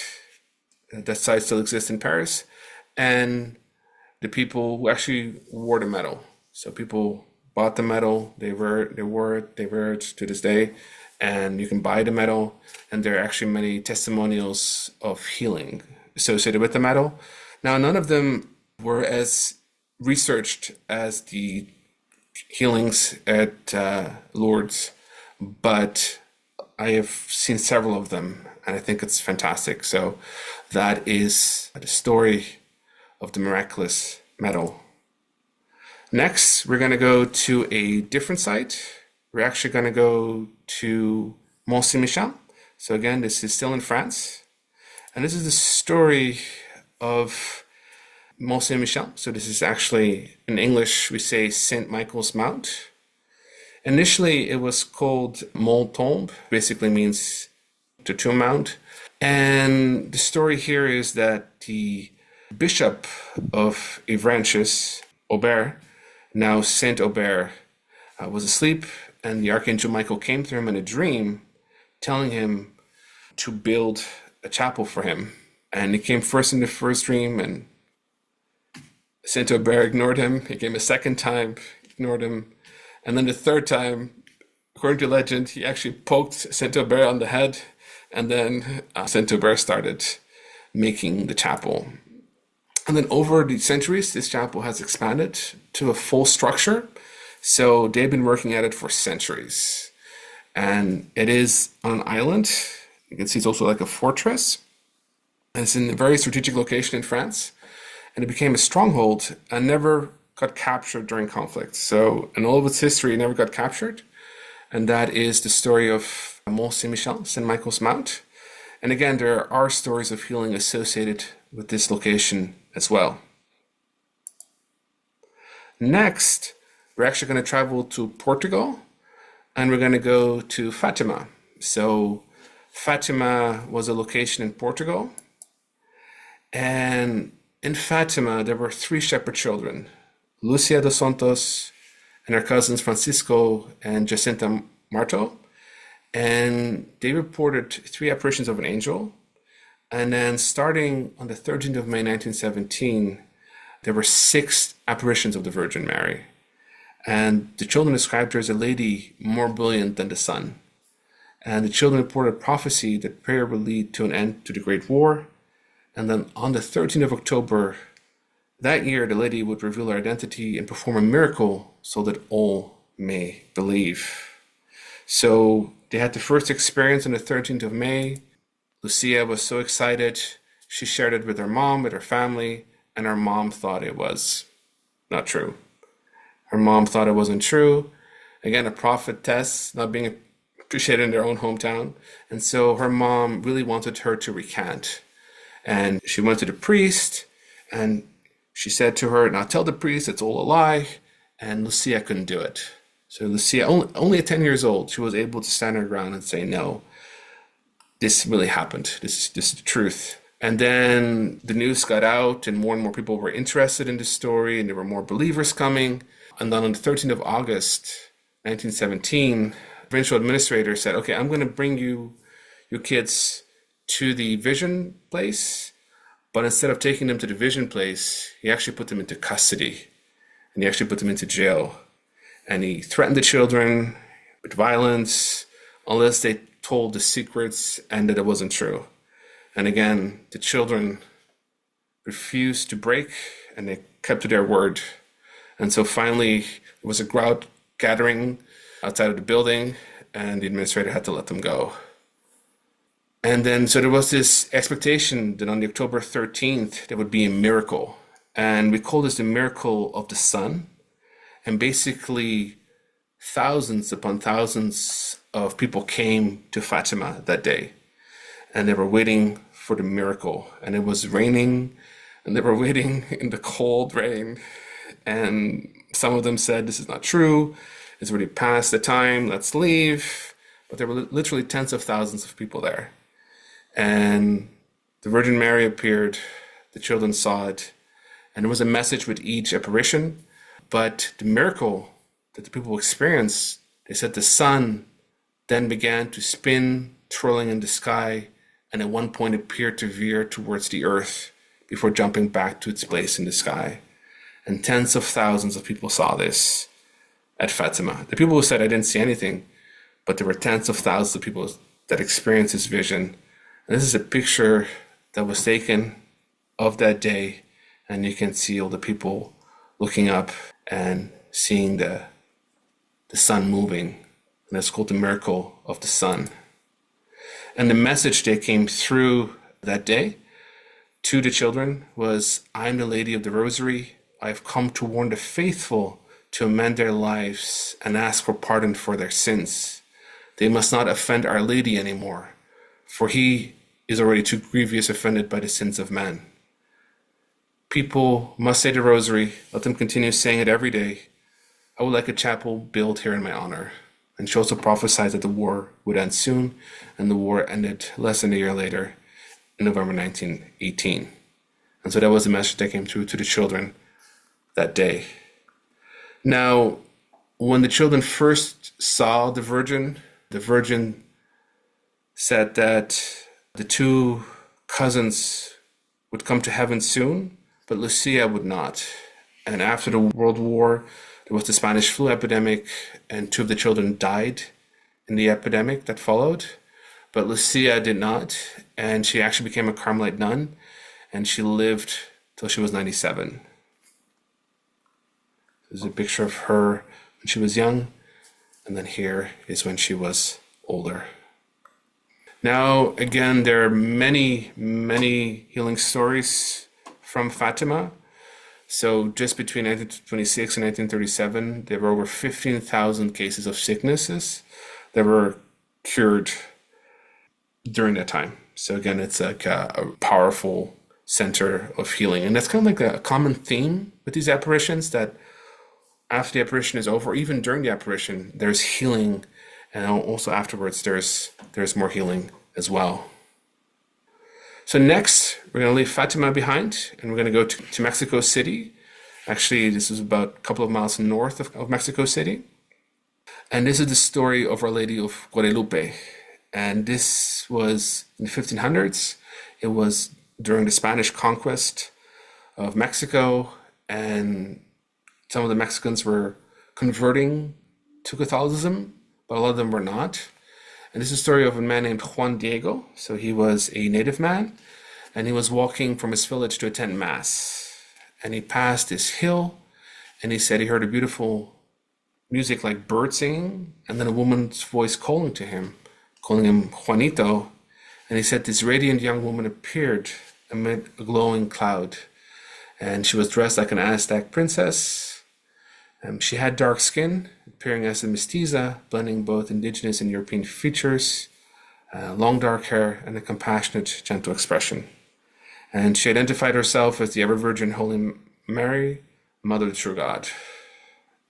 that site still exists in Paris, and the people who actually wore the medal. So people bought the medal, they wear it to this day, and you can buy the medal, and there are actually many testimonials of healing associated with the medal. Now, none of them were as researched as the healings at Lourdes, but I have seen several of them, and I think it's fantastic. So that is the story of the Miraculous Medal. Next, we're going to go to a different site. We're actually going to go to Mont Saint-Michel. So again, this is still in France. And this is the story of Mont Saint-Michel. So this is actually, in English, we say St. Michael's Mount. Initially, it was called Mont Tombe, basically means the tomb mount. And the story here is that the bishop of Avranches, Aubert, now Saint Aubert, was asleep, and the Archangel Michael came to him in a dream, telling him to build a chapel for him. And he came first in the first dream, and Saint Aubert ignored him. He came a second time, ignored him. And then the third time, according to legend, he actually poked Saint Aubert on the head, and then Saint Aubert started making the chapel. And then over the centuries, this chapel has expanded to a full structure. So they've been working at it for centuries. And it is on an island. You can see it's also like a fortress. And it's in a very strategic location in France. And it became a stronghold and never got captured during conflict. So in all of its history, it never got captured. And that is the story of Mont Saint-Michel, St. Michael's Mount. And again, there are stories of healing associated with this location as well. Next, we're actually going to travel to Portugal, and we're going to go to Fatima. So Fatima was a location in Portugal, and in Fatima there were 3 shepherd children, Lucia dos Santos and her cousins Francisco and Jacinta Marto, and they reported 3 apparitions of an angel. And then starting on the 13th of May 1917, there were 6 apparitions of the Virgin Mary. And the children described her as a lady more brilliant than the sun. And the children reported prophecy that prayer would lead to an end to the Great War. And then on the 13th of October that year, the lady would reveal her identity and perform a miracle so that all may believe. So they had the first experience on the 13th of May. Lucia was so excited, she shared it with her mom, with her family, and her mom thought it was not true. Her mom thought it wasn't true. Again, a prophetess not being appreciated in their own hometown. And so her mom really wanted her to recant. And she went to the priest, and she said to her, now tell the priest it's all a lie. And Lucia couldn't do it. So Lucia, only at 10 years old, she was able to stand her ground and say, no, this really happened. This is the truth. And then the news got out, and more people were interested in the story, and there were more believers coming. And then on the 13th of August, 1917, the provincial administrator said, okay, I'm going to bring your kids to the vision place. But instead of taking them to the vision place, he actually put them into custody, and he actually put them into jail. And he threatened the children with violence unless they told the secrets and that it wasn't true. And again, the children refused to break, and they kept to their word. And so finally, there was a crowd gathering outside of the building, and the administrator had to let them go. And then, so there was this expectation that on the October 13th, there would be a miracle. And we call this the miracle of the sun. And basically, thousands upon thousands of people came to Fatima that day. And they were waiting for the miracle. And it was raining, and they were waiting in the cold rain. And some of them said, this is not true. It's already past the time. Let's leave. But there were literally tens of thousands of people there. And the Virgin Mary appeared. The children saw it. And there was a message with each apparition. But the miracle that the people experienced, they said the sun then began to spin, twirling in the sky, and at one point appeared to veer towards the earth before jumping back to its place in the sky. And tens of thousands of people saw this at Fatima. The people who said, I didn't see anything, but there were tens of thousands of people that experienced this vision. And this is a picture that was taken of that day, and you can see all the people looking up and seeing the sun moving and it's called the Miracle of the Sun. And the message that came through that day to the children was, I am the Lady of the Rosary. I have come to warn the faithful to amend their lives and ask for pardon for their sins. They must not offend Our Lady anymore, for he is already too grievous offended by the sins of man. People must say the Rosary. Let them continue saying it every day. I would like a chapel built here in my honor. And she also prophesied that the war would end soon, and the war ended less than a year later, in November 1918. And so that was the message that came through to the children that day. Now, when the children first saw the Virgin said that the two cousins would come to heaven soon, but Lucia would not. And after the World War, there was the Spanish flu epidemic, and two of the children died in the epidemic that followed. But Lucia did not, and she actually became a Carmelite nun, and she lived till she was 97. There's a picture of her when she was young, and then here is when she was older. Now, again, there are many, many healing stories from Fatima. So just between 1926 and 1937, there were over 15,000 cases of sicknesses that were cured during that time. So again, it's like a powerful center of healing. And that's kind of like a common theme with these apparitions, that after the apparition is over, even during the apparition, there's healing. And also afterwards, there's more healing as well. So next, we're going to leave Fatima behind, and we're going to go to Mexico City. Actually, this is about a couple of miles north of Mexico City. And this is the story of Our Lady of Guadalupe. And this was in the 1500s. It was during the Spanish conquest of Mexico, and some of the Mexicans were converting to Catholicism, but a lot of them were not. And this is the story of a man named Juan Diego. So he was a native man, and he was walking from his village to attend Mass. And he passed this hill, and he said he heard a beautiful music like birds singing, and then a woman's voice calling him Juanito. And he said this radiant young woman appeared amid a glowing cloud, and she was dressed like an Aztec princess. She had dark skin, appearing as a mestiza, blending both indigenous and European features, long dark hair, and a compassionate, gentle expression. And she identified herself as the ever-Virgin Holy Mary, Mother of the True God.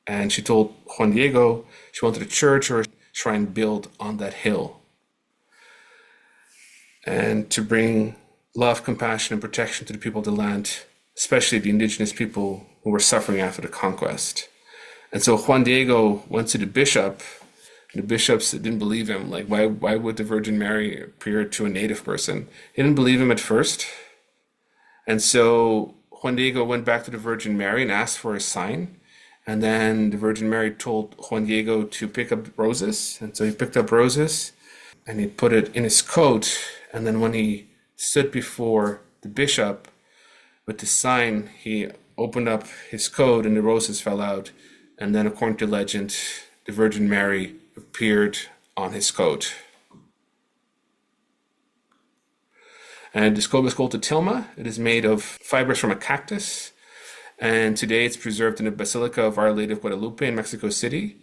And she told Juan Diego she wanted a church or a shrine built on that hill, and to bring love, compassion, and protection to the people of the land, especially the indigenous people who were suffering after the conquest. And so Juan Diego went to the bishop. The bishops didn't believe him. Like, why would the Virgin Mary appear to a native person? He didn't believe him at first. And so Juan Diego went back to the Virgin Mary and asked for a sign. And then the Virgin Mary told Juan Diego to pick up roses. And so he picked up roses and he put it in his coat. And then when he stood before the bishop with the sign, he opened up his coat and the roses fell out. And then, according to legend, the Virgin Mary appeared on his coat. And this coat was called the tilma. It is made of fibers from a cactus. And today it's preserved in the Basilica of Our Lady of Guadalupe in Mexico City.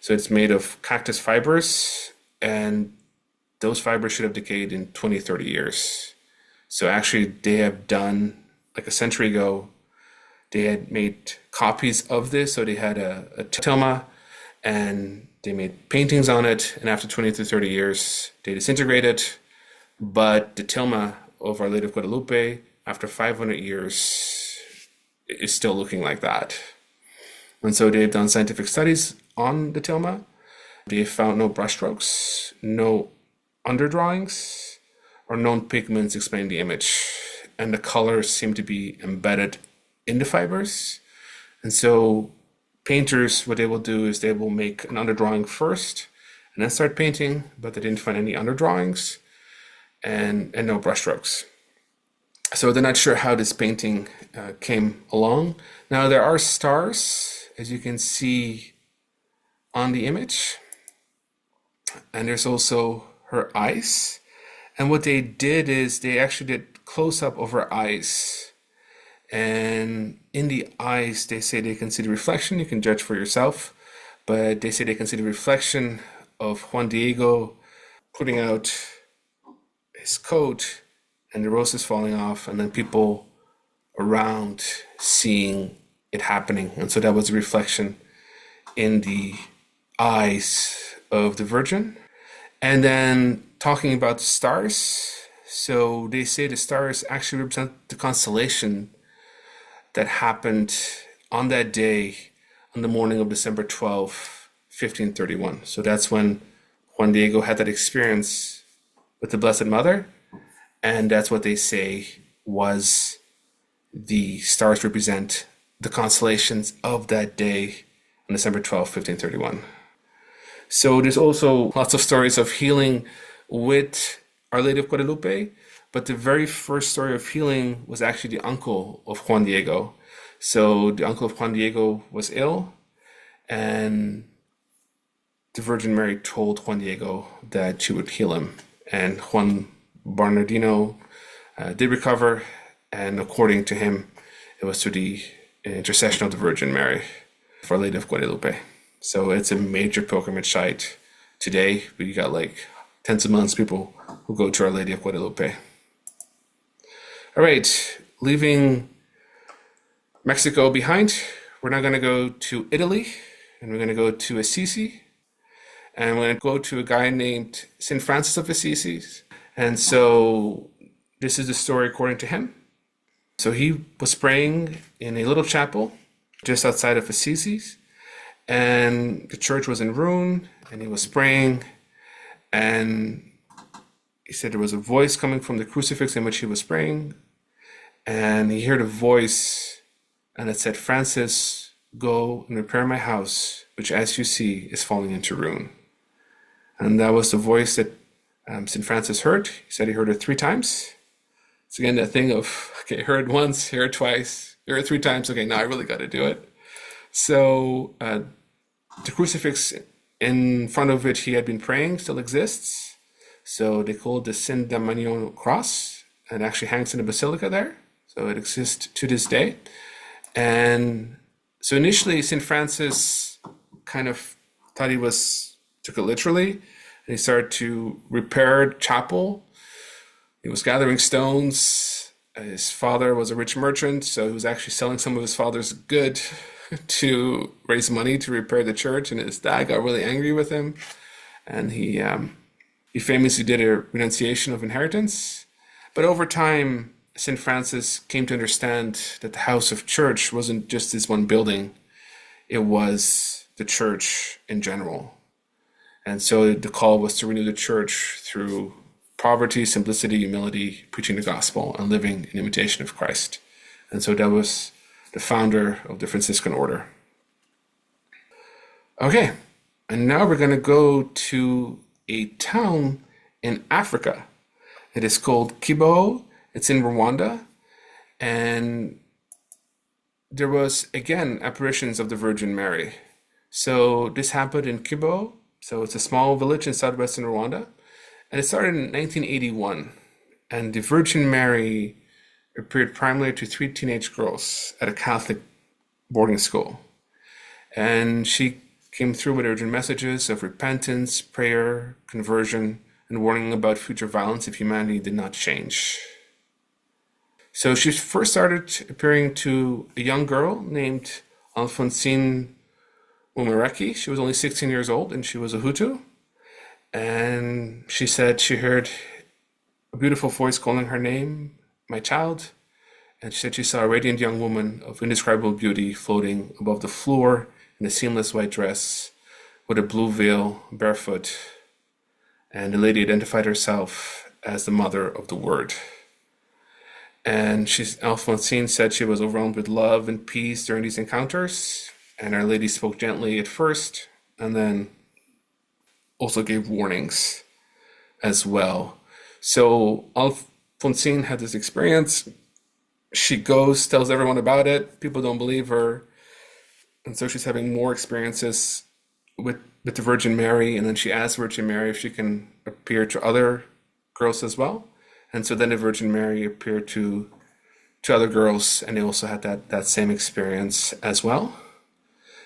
So it's made of cactus fibers, and those fibers should have decayed in 20, 30 years. So actually they have done, like a century ago, they had made copies of this. So they had a tilma, and they made paintings on it. And after 20 to 30 years, they disintegrated. But the tilma of Our Lady of Guadalupe, after 500 years, is still looking like that. And so they've done scientific studies on the tilma. They found no brushstrokes, no underdrawings, or known pigments explaining the image. And the colors seem to be embedded in the fibers. And so painters, what they will do is they will make an underdrawing first and then start painting, but they didn't find any underdrawings and no brushstrokes. So they're not sure how this painting came along. Now there are stars, as you can see on the image. and there's also her eyes. And what they did is they actually did close-up of her eyes. And in the eyes, they say they can see the reflection. You can judge for yourself. But they say they can see the reflection of Juan Diego putting out his coat and the roses falling off, and then people around seeing it happening. And so that was a reflection in the eyes of the Virgin. And then talking about the stars, so they say the stars actually represent the constellation that happened on that day, on the morning of December 12, 1531. So that's when Juan Diego had that experience with the Blessed Mother, and that's what they say was the stars represent the constellations of that day on December 12, 1531. So there's also lots of stories of healing with Our Lady of Guadalupe, but the very first story of healing was actually the uncle of Juan Diego. So the uncle of Juan Diego was ill, and the Virgin Mary told Juan Diego that she would heal him. And Juan Bernardino did recover, and according to him, it was through the intercession of the Virgin Mary for Our Lady of Guadalupe. So it's a major pilgrimage site today. We got like tens of millions of people who go to Our Lady of Guadalupe. All right, leaving Mexico behind, we're now going to go to Italy, and we're going to go to Assisi, and we're going to go to a guy named St. Francis of Assisi. And so this is the story according to him. So he was praying in a little chapel just outside of Assisi, and the church was in ruin, and he was praying, and he said there was a voice coming from the crucifix in which he was praying, and he heard a voice, and it said, "Francis, go and repair my house, which as you see is falling into ruin." And that was the voice that St. Francis heard. He said he heard it 3 times. It's again that thing of, okay, heard once, heard twice, heard 3 times, okay, now I really got to do it. So the crucifix in front of which he had been praying still exists. So they call it the Saint Damien cross, and it actually hangs in the basilica there. So it exists to this day. And so initially St. Francis kind of thought took it literally, and he started to repair the chapel. He was gathering stones. His father was a rich merchant, so he was actually selling some of his father's good to raise money to repair the church, and his dad got really angry with him, and he famously did a renunciation of inheritance. But over time, St. Francis came to understand that the house of church wasn't just this one building, it was the church in general. And so the call was to renew the church through poverty, simplicity, humility, preaching the gospel, and living in imitation of Christ. And so that was the founder of the Franciscan order. Okay, and now we're going to go to a town in Africa. It is called Kibeho. It's in Rwanda. And there was, again, apparitions of the Virgin Mary. So this happened in Kibeho. So it's a small village in southwestern Rwanda. And it started in 1981. And the Virgin Mary appeared primarily to 3 teenage girls at a Catholic boarding school. And she came through with urgent messages of repentance, prayer, conversion, and warning about future violence if humanity did not change. So she first started appearing to a young girl named Alphonsine Umareki. She was only 16 years old, and she was a Hutu. And she said she heard a beautiful voice calling her name, "My child." And she said she saw a radiant young woman of indescribable beauty floating above the floor in a seamless white dress with a blue veil, barefoot. And the lady identified herself as the mother of the Word. And Alphonsine said she was overwhelmed with love and peace during these encounters. And Our Lady spoke gently at first, and then also gave warnings as well. So Alphonsine had this experience. She goes, tells everyone about it. People don't believe her. And so she's having more experiences with with the Virgin Mary, and then she asked Virgin Mary if she can appear to other girls as well. And so then the Virgin Mary appeared to other girls, and they also had that same experience as well.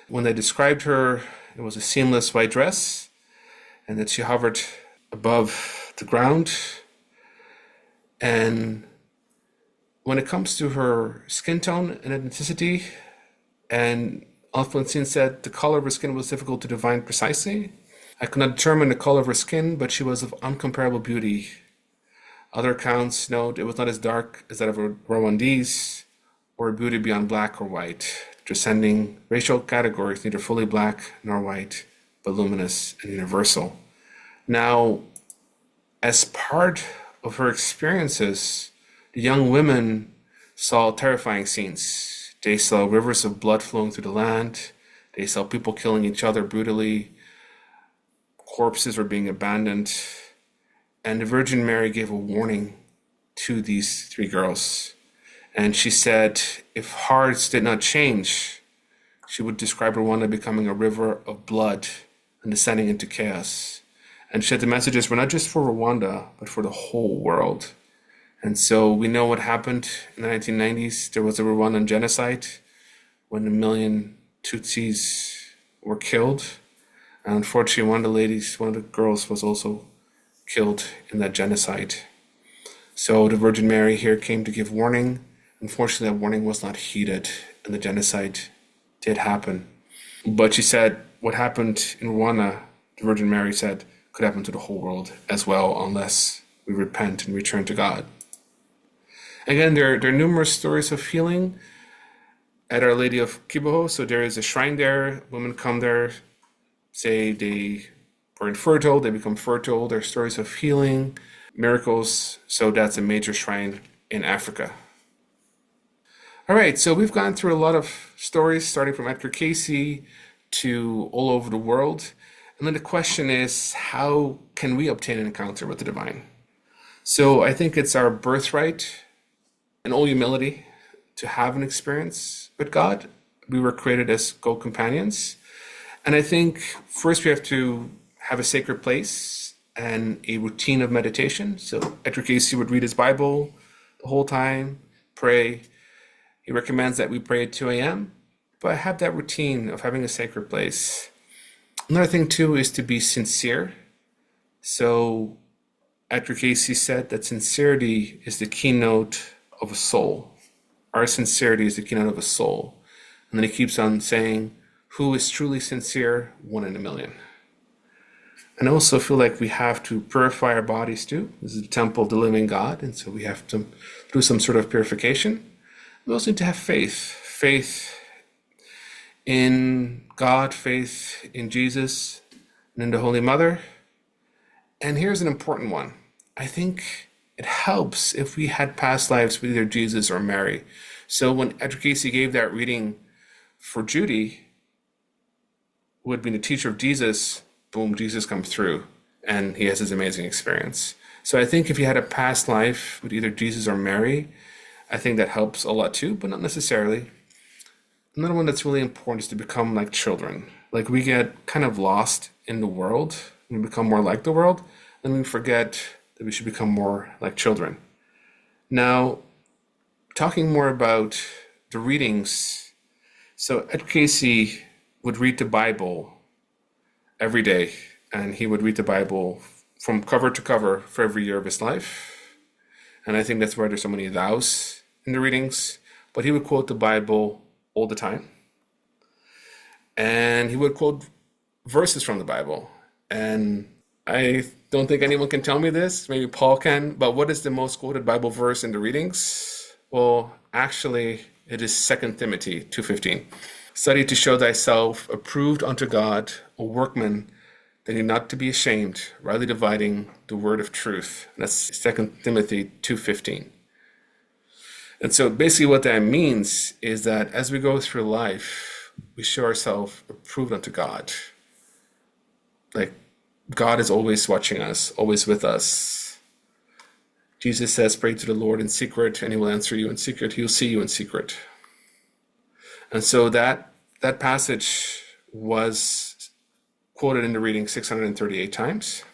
When they described her, it was a seamless white dress, and that she hovered above the ground. And when it comes to her skin tone and ethnicity, and Alphonsine said the color of her skin was difficult to divine precisely. I could not determine the color of her skin, but she was of uncomparable beauty. Other accounts note it was not as dark as that of a Rwandese, or a beauty beyond black or white, transcending racial categories, neither fully black nor white, but luminous and universal. Now, as part of her experiences, the young women saw terrifying scenes. They saw rivers of blood flowing through the land. They saw people killing each other brutally. Corpses were being abandoned. And the Virgin Mary gave a warning to these three girls. And she said, if hearts did not change, she would describe Rwanda becoming a river of blood and descending into chaos. And she said the messages were not just for Rwanda, but for the whole world. And so we know what happened in the 1990s. There was a Rwandan genocide when 1 million Tutsis were killed. And unfortunately, one of the girls was also killed in that genocide. So the Virgin Mary here came to give warning. Unfortunately, that warning was not heeded, and the genocide did happen. But she said what happened in Rwanda, the Virgin Mary said, could happen to the whole world as well, unless we repent and return to God. Again, there are numerous stories of healing at Our Lady of Kibeho. So there is a shrine there. Women come there, say they were infertile, they become fertile. There are stories of healing, miracles. So that's a major shrine in Africa. All right, so we've gone through a lot of stories, starting from Edgar Cayce to all over the world. And then the question is, how can we obtain an encounter with the divine? So I think it's our birthright, in all humility, to have an experience with God. We were created as co-companions. And I think first we have to have a sacred place and a routine of meditation. So Edgar Cayce would read his Bible the whole time, pray. He recommends that we pray at 2 a.m., but have that routine of having a sacred place. Another thing too is to be sincere. So Edgar Cayce said that sincerity is the keynote of a soul. Our sincerity is the keynote of a soul. And then he keeps on saying, who is truly sincere? 1 in a million. And I also feel like we have to purify our bodies too. This is the temple of the living God, and so we have to do some sort of purification. We also need to have faith. Faith in God, faith in Jesus, and in the Holy Mother. And here's an important one. I think it helps if we had past lives with either Jesus or Mary. So when Edgar Cayce gave that reading for Judy, who had been the teacher of Jesus, boom, Jesus comes through and he has this amazing experience. So I think if you had a past life with either Jesus or Mary, I think that helps a lot too, but not necessarily. Another one that's really important is to become like children. Like we get kind of lost in the world, we become more like the world, and we forget that we should become more like children. Now, talking more about the readings, so Edgar Cayce would read the Bible every day, and he would read the Bible from cover to cover for every year of his life. And I think that's why there's so many thous in the readings. But he would quote the Bible all the time. And he would quote verses from the Bible. And I don't think anyone can tell me this. Maybe Paul can. But what is the most quoted Bible verse in the readings? Well, actually, it is 2 Timothy 2:15. Study to show thyself approved unto God, a workman that need not to be ashamed, rightly dividing the word of truth. And that's 2 Timothy 2:15. And so basically what that means is that as we go through life, we show ourselves approved unto God. Like God is always watching us, always with us. Jesus says, pray to the Lord in secret, and he will answer you in secret. He will see you in secret. And so that passage was quoted in the reading 638 times.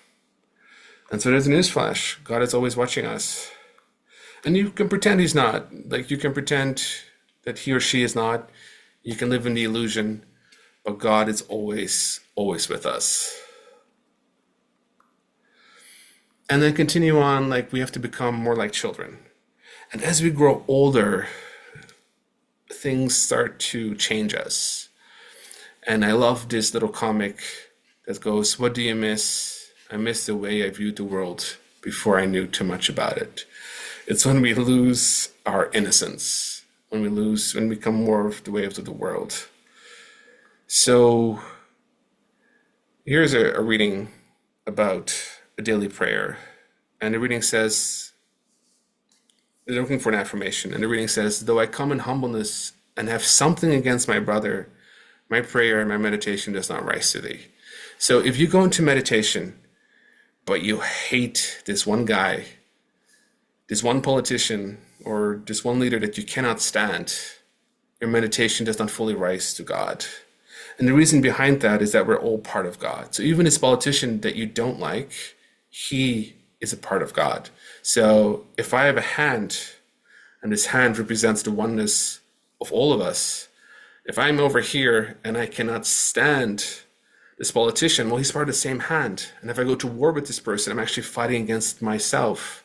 And so there's a newsflash. God is always watching us. And you can pretend he's not. Like, you can pretend that he or she is not. You can live in the illusion. But God is always, always with us. And then continue on, like, we have to become more like children. And as we grow older, things start to change us. And I love this little comic that goes, what do you miss? I miss the way I viewed the world before I knew too much about it. It's when we lose our innocence, when we become more of the way of the world. So here's a reading about a daily prayer. And the reading says, they're looking for an affirmation. And the reading says, though I come in humbleness and have something against my brother, my prayer and my meditation does not rise to thee. So if you go into meditation, but you hate this one guy, this one politician, or this one leader that you cannot stand, your meditation does not fully rise to God. And the reason behind that is that we're all part of God. So even this politician that you don't like, he is a part of God. So if I have a hand, and this hand represents the oneness of all of us, if I'm over here and I cannot stand this politician, well, he's part of the same hand. And if I go to war with this person, I'm actually fighting against myself.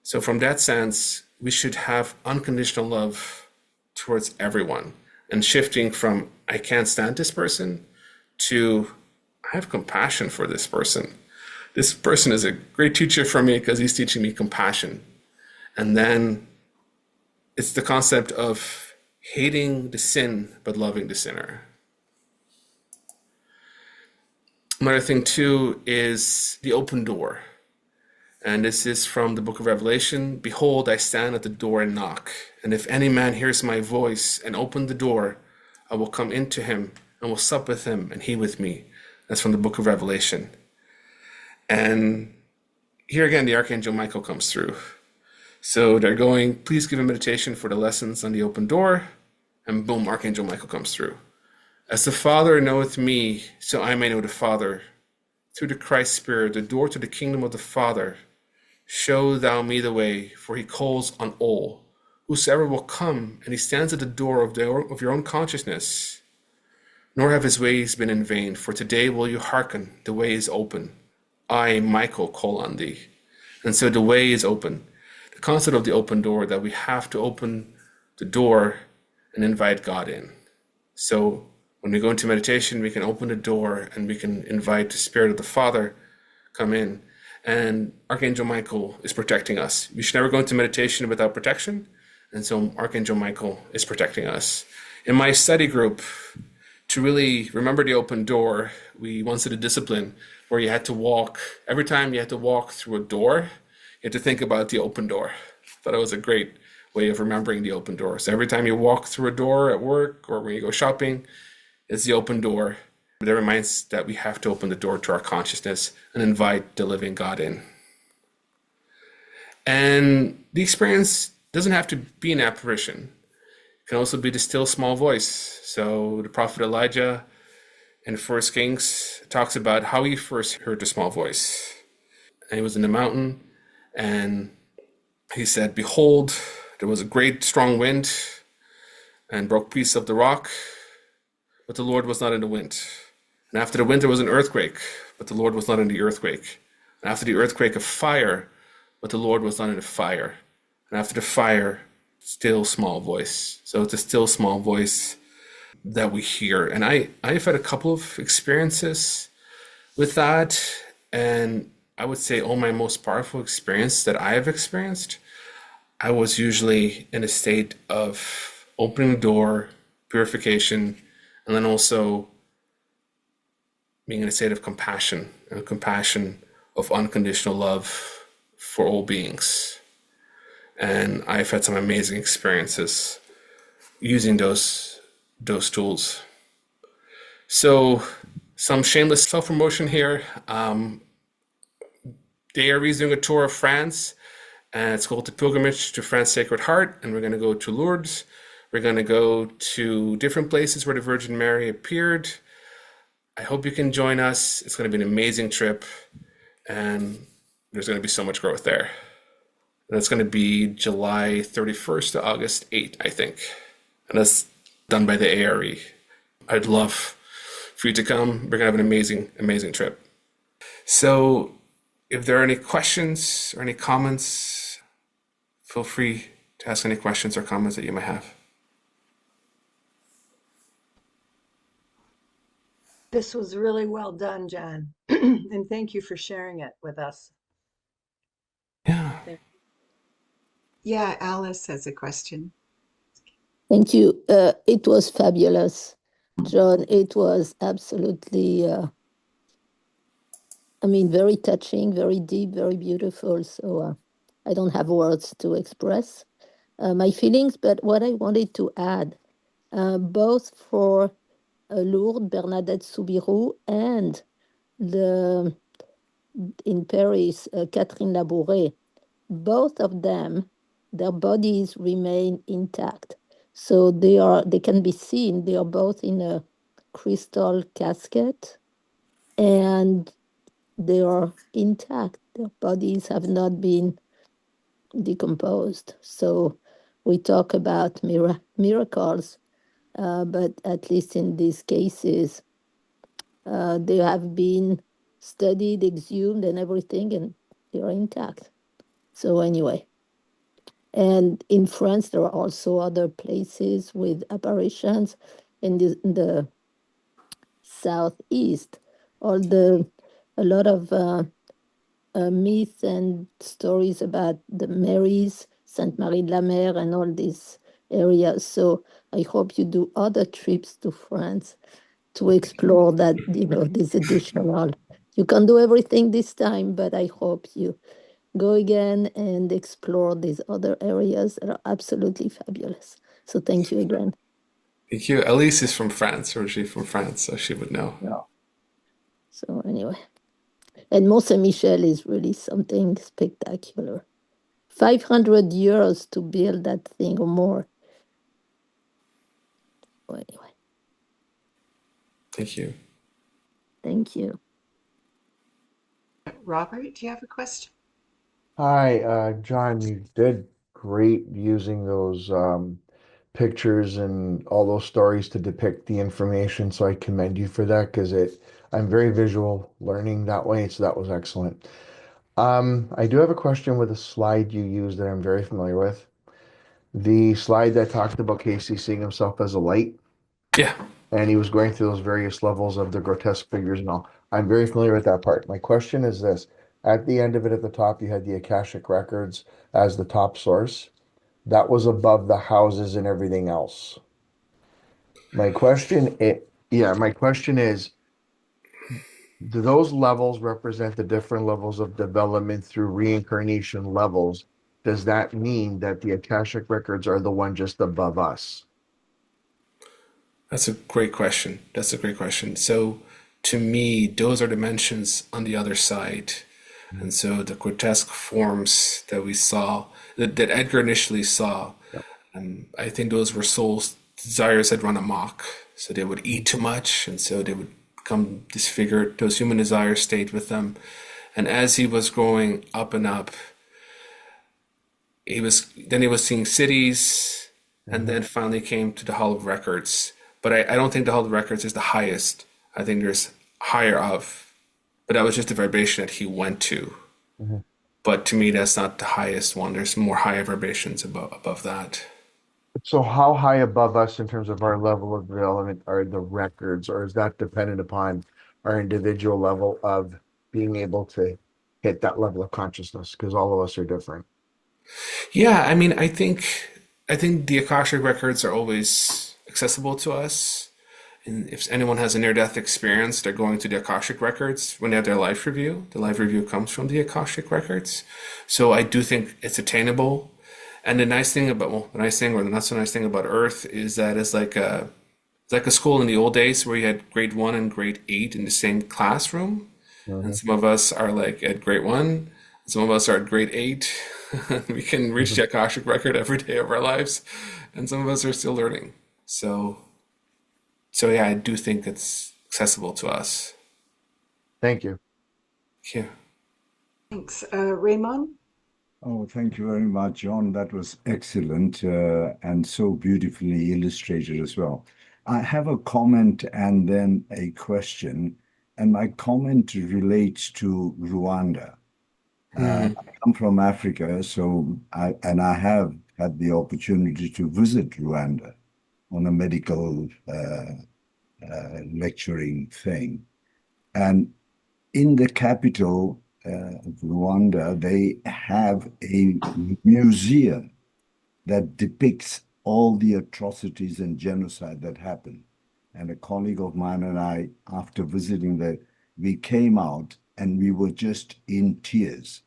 So from that sense, we should have unconditional love towards everyone, and shifting from I can't stand this person to I have compassion for this person. This person is a great teacher for me because he's teaching me compassion. And then it's the concept of hating the sin but loving the sinner. Another thing too is the open door. And this is from the book of Revelation. Behold, I stand at the door and knock. And if any man hears my voice and open the door, I will come into him and will sup with him and he with me. That's from the book of Revelation. And here again, the Archangel Michael comes through. So they're going, please give a meditation for the lessons on the open door. And boom, Archangel Michael comes through. As the Father knoweth me, so I may know the Father. Through the Christ Spirit, the door to the kingdom of the Father. Show thou me the way, for he calls on all. Whosoever will come, and he stands at the door of your own consciousness. Nor have his ways been in vain, for today will you hearken, the way is open. I, Michael, call on thee. And so the way is open. The concept of the open door, that we have to open the door and invite God in. So when we go into meditation, we can open the door and we can invite the Spirit of the Father come in. And Archangel Michael is protecting us. We should never go into meditation without protection. And so Archangel Michael is protecting us. In my study group, to really remember the open door, we once did a discipline where you had to walk. Every time you had to walk through a door, you had to think about the open door. I thought it was a great way of remembering the open door. So every time you walk through a door at work or when you go shopping, it's the open door. That reminds that we have to open the door to our consciousness and invite the living God in. And the experience doesn't have to be an apparition. It can also be the still small voice. So the prophet Elijah in 1 Kings talks about how he first heard the small voice. And he was in the mountain and he said, behold, there was a great strong wind and broke pieces of the rock, but the Lord was not in the wind. And after the wind, there was an earthquake, but the Lord was not in the earthquake. And after the earthquake, a fire, but the Lord was not in the fire. And after the fire, still small voice. So it's a still small voice that we hear. And I've had a couple of experiences with that. And I would say all my most powerful experience that I have experienced, I was usually in a state of opening the door, purification, and then also being in a state of compassion, and compassion of unconditional love for all beings. And I've had some amazing experiences using those tools. So some shameless self-promotion here. DARE is doing a tour of France, and it's called the Pilgrimage to France's Sacred Heart, and we're going to go to Lourdes. We're going to go to different places where the Virgin Mary appeared. I hope you can join us. It's going to be an amazing trip, and there's going to be so much growth there. And it's going to be July 31st to August 8th, I think. And that's done by the ARE. I'd love for you to come. We're going to have an amazing, amazing trip. So if there are any questions or any comments, feel free to ask any questions or comments that you might have. This was really well done, Jon. And thank you for sharing it with us. Yeah. Yeah, Alice has a question. Thank you. It was fabulous, Jon. It was absolutely, very touching, very deep, very beautiful. So I don't have words to express my feelings, but what I wanted to add, both for Lourdes, Bernadette Soubirous, and in Paris, Catherine Labouré, both of them, their bodies remain intact. So they can be seen. They are both in a crystal casket, and they are intact. Their bodies have not been decomposed. So we talk about miracles, but at least in these cases, they have been studied, exhumed, and everything, and they are intact. So anyway. And in France, there are also other places with apparitions in the southeast. A lot of myths and stories about the Marys, Sainte Marie de la Mer, and all these areas. So I hope you do other trips to France to explore that, this additional. You can do everything this time, but I hope you go again and explore these other areas that are absolutely fabulous. So thank you again. Thank you. Elise is from France, originally from France, so she would know. Yeah. So anyway, and Mont Saint-Michel is really something spectacular. 500 years to build that thing or more. So anyway. Thank you. Thank you. Robert, do you have a question? Hi, Jon, you did great using those pictures and all those stories to depict the information. So I commend you for that because I'm very visual learning that way. So that was excellent. I do have a question with a slide you used that I'm very familiar with. The slide that talked about Cayce seeing himself as a light. Yeah. And he was going through those various levels of the grotesque figures and all. I'm very familiar with that part. My question is this. At the end of it, at the top, you had the Akashic records as the top source. That was above the houses and everything else. My question is, do those levels represent the different levels of development through reincarnation levels? Does that mean that the Akashic records are the one just above us? That's a great question. So to me, those are dimensions on the other side. And so the grotesque forms that we saw, that Edgar initially saw, I think those were souls' desires had run amok. So they would eat too much, and so they would become disfigured. Those human desires stayed with them. And as he was growing up and up, he was seeing cities, and then finally came to the Hall of Records. But I don't think the Hall of Records is the highest. I think there's higher of, but that was just the vibration that he went to. Mm-hmm. But to me, that's not the highest one. There's more higher vibrations above that. So how high above us in terms of our level of development are the records, or is that dependent upon our individual level of being able to hit that level of consciousness? Because all of us are different. Yeah, I mean, I think the Akashic records are always accessible to us. And if anyone has a near-death experience, they're going to the Akashic records when they have their life review. The life review comes from the Akashic records. So I do think it's attainable. And the nice thing about, the not so nice thing about Earth is that it's like a school in the old days where you had grade 1 and grade 8 in the same classroom. Mm-hmm. And some of us are like at grade 1, some of us are at grade 8. We can reach the Akashic record every day of our lives. And some of us are still learning. So yeah, I do think it's accessible to us. Thank you. Yeah. Thanks. Raymond? Oh, thank you very much, John. That was excellent and so beautifully illustrated as well. I have a comment and then a question, and my comment relates to Rwanda. I come from Africa, so I have had the opportunity to visit Rwanda on a medical lecturing thing. And in the capital of Rwanda, they have a museum that depicts all the atrocities and genocide that happened. And a colleague of mine and I, after visiting there, we came out and we were just in tears.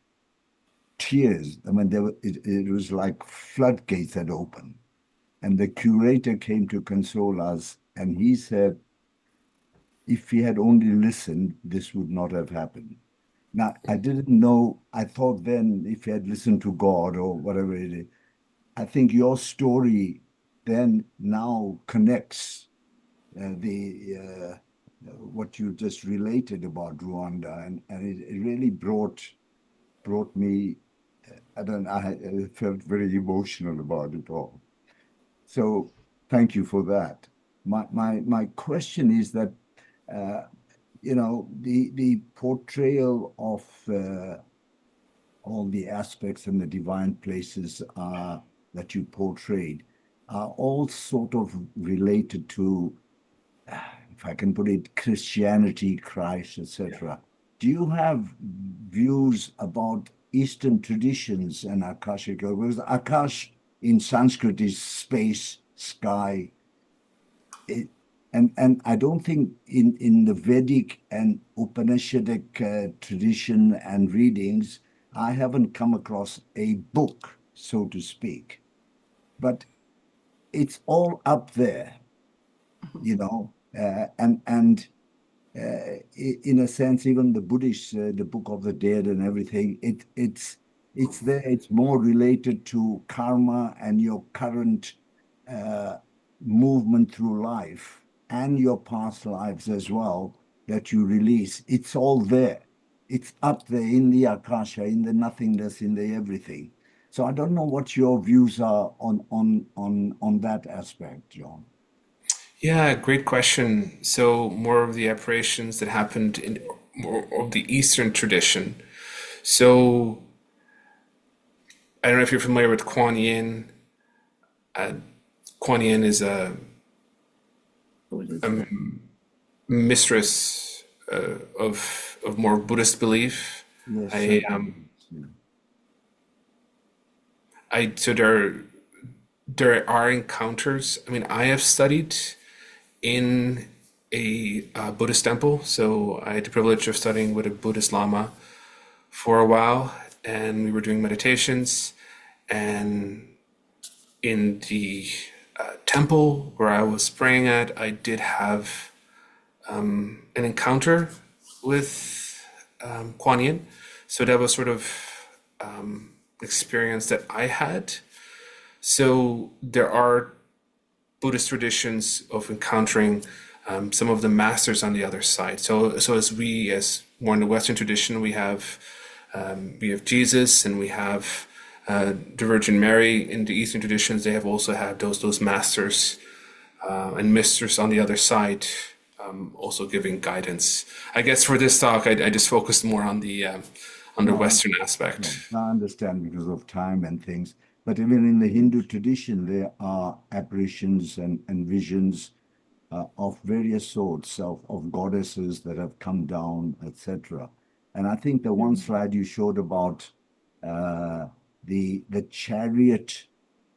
Tears. I mean, it was like floodgates had opened. And the curator came to console us, and he said, if he had only listened, this would not have happened. Now, I didn't know, I thought then if he had listened to God or whatever it is, I think your story then now connects what you just related about Rwanda, and it really brought me, I felt very emotional about it all. So thank you for that. My question is that, the portrayal of all the aspects and the divine places that you portrayed are all sort of related to, if I can put it, Christianity, Christ, etc. Do you have views about Eastern traditions and Akashic? Because Akash in Sanskrit is space, sky. And I don't think in the Vedic and Upanishadic tradition and readings, I haven't come across a book, so to speak. But it's all up there, and in a sense, even the Buddhist, the Book of the Dead and everything, it's there. It's more related to karma and your current movement through life and your past lives as well that you release. It's all there. It's up there in the Akasha, in the nothingness, in the everything. So I don't know what your views are on that aspect, John. Yeah, great question. So more of the apparitions that happened in more of the Eastern tradition. So I don't know if you're familiar with Kuan Yin. Kuan Yin is a mistress of more Buddhist belief. Yes, So there are encounters. I mean, I have studied in a Buddhist temple, so I had the privilege of studying with a Buddhist Lama for a while, and we were doing meditations. And in the temple where I was praying at, I did have an encounter with Kuan Yin. So that was sort of experience that I had. So there are Buddhist traditions of encountering some of the masters on the other side. So as more in the Western tradition, we have Jesus and we have the Virgin Mary. In the Eastern traditions, they have also had those masters and misters on the other side, also giving guidance. I guess for this talk, I just focused more on the Western aspect. I understand because of time and things. But even in the Hindu tradition, there are apparitions and visions of various sorts of goddesses that have come down, etc. And I think the one slide you showed about the chariot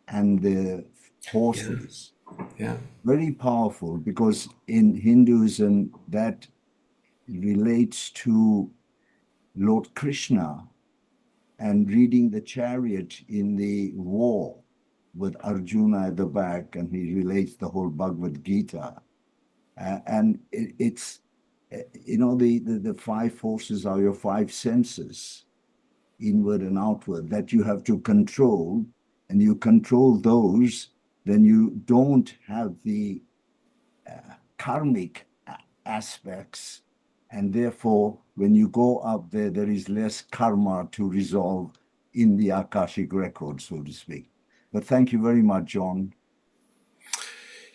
and the horses, very powerful, because in Hinduism that relates to Lord Krishna and reading the chariot in the war with Arjuna at the back, and he relates the whole Bhagavad Gita. And it's, the five forces are your five senses, inward and outward, that you have to control, and you control those, then you don't have the karmic aspects. And therefore, when you go up there, there is less karma to resolve in the Akashic record, so to speak. But thank you very much, Jon.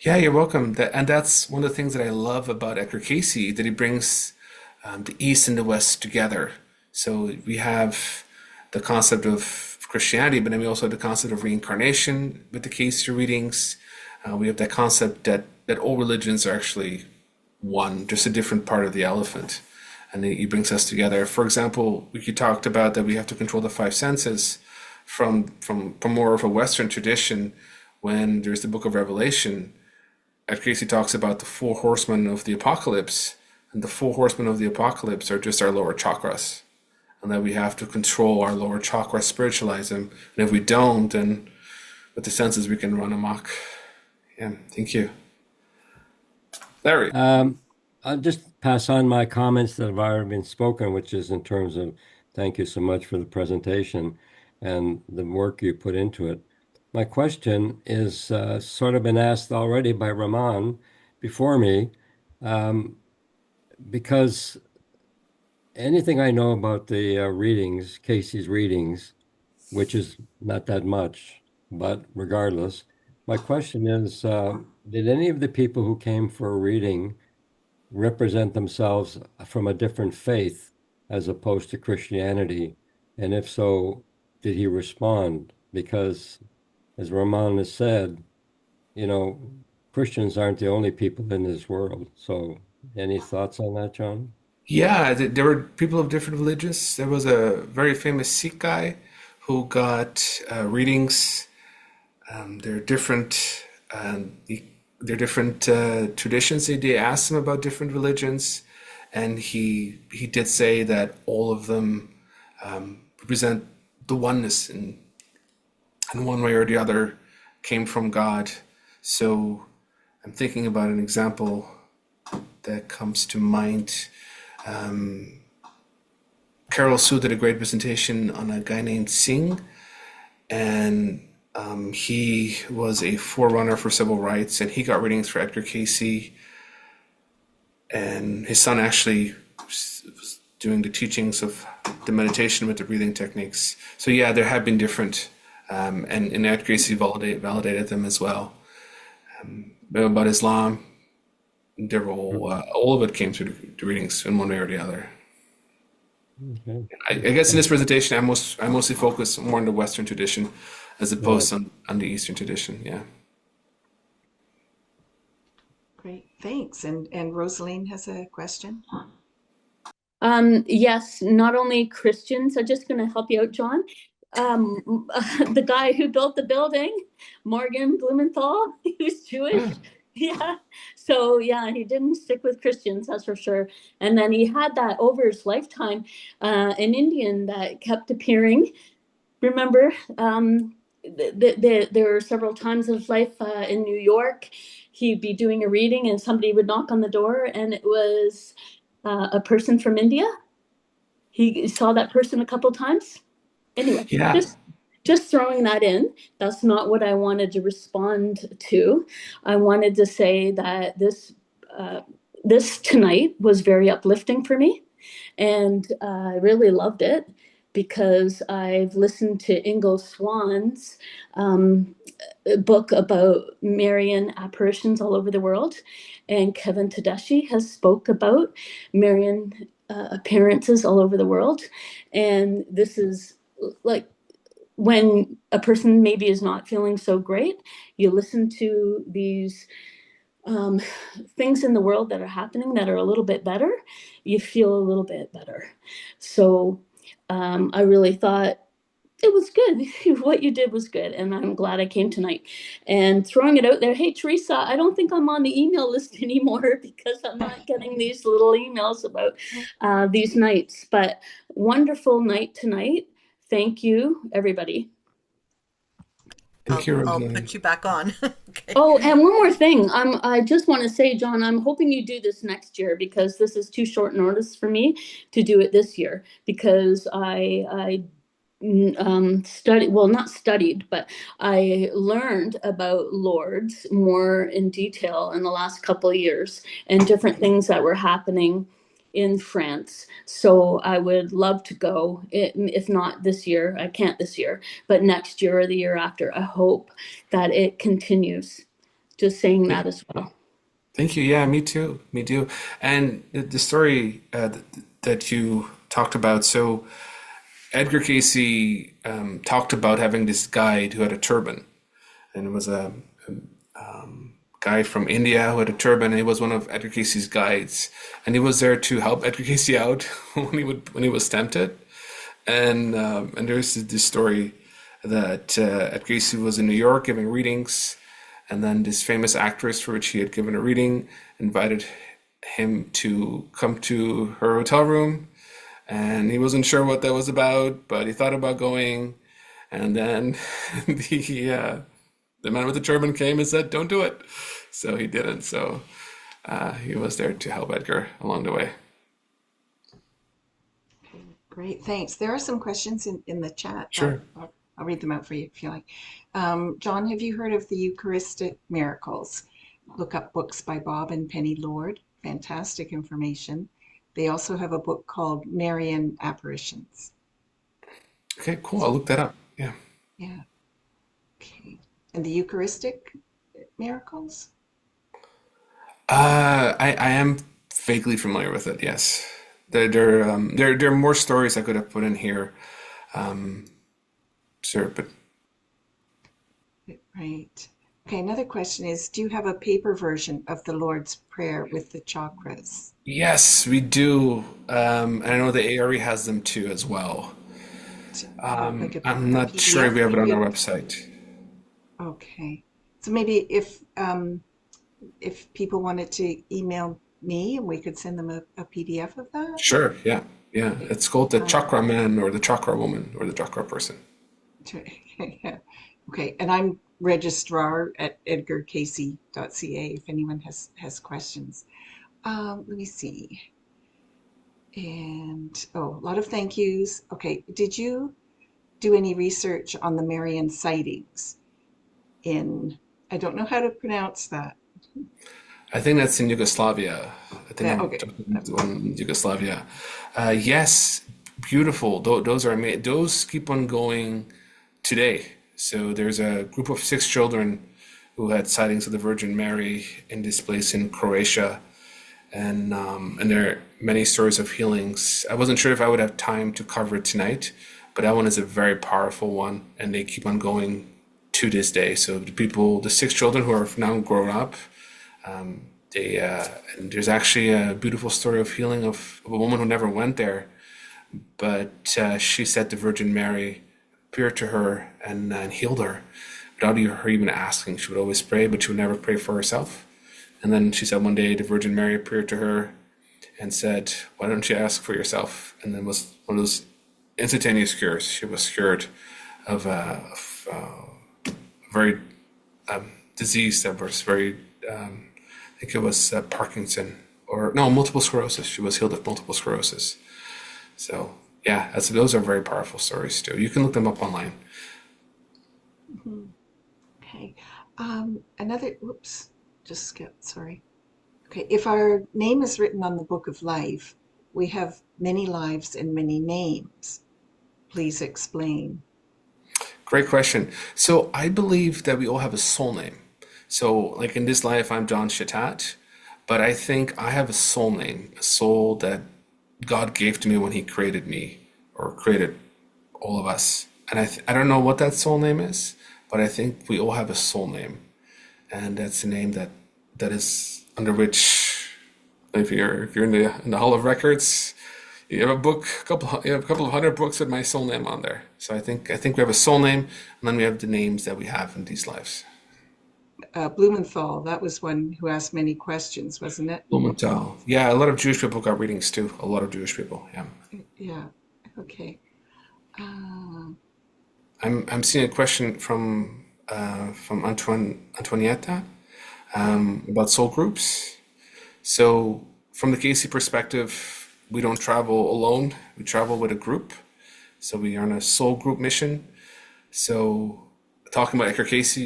Yeah, you're welcome. And that's one of the things that I love about Edgar Cayce, that he brings the East and the West together. So we have the concept of Christianity, but then we also have the concept of reincarnation with the Cayce readings. We have that concept that all religions are actually one, just a different part of the elephant. And he brings us together. For example, we talked about that we have to control the five senses from more of a Western tradition. When there's the book of Revelation, Edgar Cayce talks about the four horsemen of the apocalypse. And the four horsemen of the apocalypse are just our lower chakras. And that we have to control our lower chakras, spiritualize them. And if we don't, then with the senses we can run amok. Yeah, thank you. Larry. I'll just pass on my comments that have already been spoken, which is in terms of thank you so much for the presentation and the work you put into it. My question is sort of been asked already by Ramon before me, because anything I know about the readings, Cayce's readings, which is not that much, but regardless, my question is, did any of the people who came for a reading represent themselves from a different faith as opposed to Christianity? And if so, did he respond? Because as Ramon has said, you know, Christians aren't the only people in this world. So any thoughts on that, Jon? Yeah, there were people of different religions. There was a very famous Sikh guy who got readings. There are different traditions. They asked him about different religions, and he did say that all of them represent the oneness, and one way or the other came from God. So I'm thinking about an example that comes to mind. Carol Sue did a great presentation on a guy named Singh, and he was a forerunner for civil rights, and he got readings for Edgar Cayce, and his son actually was doing the teachings of the meditation with the breathing techniques. So yeah, there have been different, and Edgar Cayce validated them as well. About Islam, they were all of it came through the readings in one way or the other. Okay. I guess in this presentation, I mostly focus more on the Western tradition as opposed on the Eastern tradition. Yeah. Great, thanks. And Rosaline has a question. Yes, not only Christians are just going to help you out, Jon. The guy who built the building, Morgan Blumenthal, he was Jewish. Yeah. So yeah, he didn't stick with Christians, that's for sure. And then he had that over his lifetime, an Indian that kept appearing. Remember, there were several times in his life in New York, he'd be doing a reading and somebody would knock on the door, and it was a person from India. He saw that person a couple times. Anyway, Yeah. Just throwing that in. That's not what I wanted to respond to. I wanted to say that this tonight was very uplifting for me, and I really loved it because I've listened to Ingo Swann's book about Marian apparitions all over the world, and Kevin Tedeschi has spoke about Marian appearances all over the world, and this is like when a person maybe is not feeling so great, you listen to these things in the world that are happening that are a little bit better, you feel a little bit better. So I really thought it was good. What you did was good, and I'm glad I came tonight. And throwing it out there, hey, Teresa, I don't think I'm on the email list anymore because I'm not getting these little emails about these nights. But wonderful night tonight. Thank you, everybody. Thank you, I'll Rosaline. put you back on. Okay. Oh, and one more thing. I just want to say, Jon, I'm hoping you do this next year because this is too short notice for me to do it this year because I not studied, but I learned about Lourdes more in detail in the last couple of years and different things that were happening in France. So I would love to go, if not this year, I can't this year, but next year or the year after. I hope that it continues. Just saying that as well. Thank you. Yeah, me too. Me too. And the story that you talked about, so Edgar Cayce talked about having this guide who had a turban, and it was a guy from India who had a turban, and he was one of Edgar Cayce's guides, and he was there to help Edgar Cayce out when he was tempted. And there's this story that Edgar Cayce was in New York giving readings, and then this famous actress for which he had given a reading invited him to come to her hotel room. And he wasn't sure what that was about, but he thought about going. And then the man with the turban came and said, "Don't do it." So he didn't. So he was there to help Edgar along the way. Okay, great, thanks. There are some questions in the chat. Sure. I'll read them out for you if you like. John, have you heard of the Eucharistic miracles? Look up books by Bob and Penny Lord. Fantastic information. They also have a book called Marian Apparitions. Okay, cool. I'll look that up. Yeah. Yeah. Okay. And the Eucharistic miracles? I am vaguely familiar with it. Yes. There are more stories I could have put in here. Sure, but right. Okay, another question is, do you have a paper version of the Lord's Prayer with the chakras? yes, we do. And I know the ARE has them too as well. Like I'm not sure if we have it on our website. Okay. So maybe if people wanted to email me, we could send them a PDF of that? Sure, yeah. Yeah. It's called the Chakra Man or the Chakra Woman or the Chakra Person. Yeah. Okay, and I'm registrar at edgarcayce.ca if anyone has questions. Let me see. And a lot of thank yous. Okay, did you do any research on the Marian sightings in, I don't know how to pronounce that. I think that's in Yugoslavia. I think Yeah, I'm okay. talking about the one in Yugoslavia. Yes, beautiful. Those are amazing. Those keep on going today. So there's a group of 6 children who had sightings of the Virgin Mary in this place in Croatia, and there are many stories of healings. I wasn't sure if I would have time to cover it tonight, but that one is a very powerful one, and they keep on going to this day. So the 6 children who are now grown up, and there's actually a beautiful story of healing of a woman who never went there, but she said the Virgin Mary appeared to her and healed her without her even asking. She would always pray, but she would never pray for herself. And then she said one day the Virgin Mary appeared to her and said, "Why don't you ask for yourself?" And then it was one of those instantaneous cures. She was cured of a very disease that was very, I think it was Parkinson or no, multiple sclerosis. She was healed of multiple sclerosis. So yeah, those are very powerful stories too. You can look them up online. Mm-hmm. Okay. Sorry. Okay, if our name is written on the book of life, we have many lives and many names. Please explain. Great question. So I believe that we all have a soul name. So like in this life, I'm Jon Shatat, but I think I have a soul name, a soul that God gave to me when he created me or created all of us. And I don't know what that soul name is, but I think we all have a soul name. And that's a name that is under which, if you're in the Hall of Records, you have a book, a couple of hundred books with my soul name on there. So I think we have a soul name, and then we have the names that we have in these lives. Blumenthal, that was one who asked many questions, wasn't it? Blumenthal. Yeah, a lot of Jewish people got readings too. A lot of Jewish people. Yeah. Yeah. Okay. I'm seeing a question from Antonietta about soul groups. So from the Cayce perspective, we don't travel alone. We travel with a group. So we are on a soul group mission. So talking about Edgar Cayce,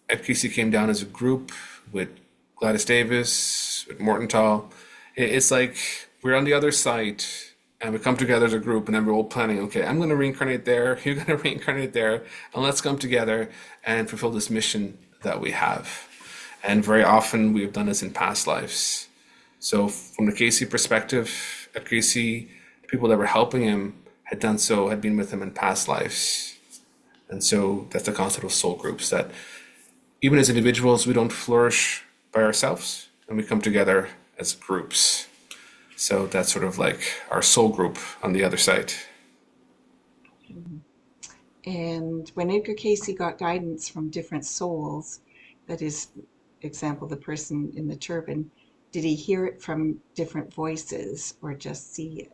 Ed Cayce came down as a group with Gladys Davis, with Mortenthal. It's like we're on the other side and we come together as a group, and then we're all planning, okay, I'm going to reincarnate there, you're going to reincarnate there, and let's come together and fulfill this mission that we have. And very often we have done this in past lives. So from the Cayce perspective, Ed Cayce, the people that were helping him had been with him in past lives. And so that's the concept of soul groups, that even as individuals, we don't flourish by ourselves, and we come together as groups. So that's sort of like our soul group on the other side. And when Edgar Cayce got guidance from different souls, that is, example, the person in the turban, did he hear it from different voices or just see it?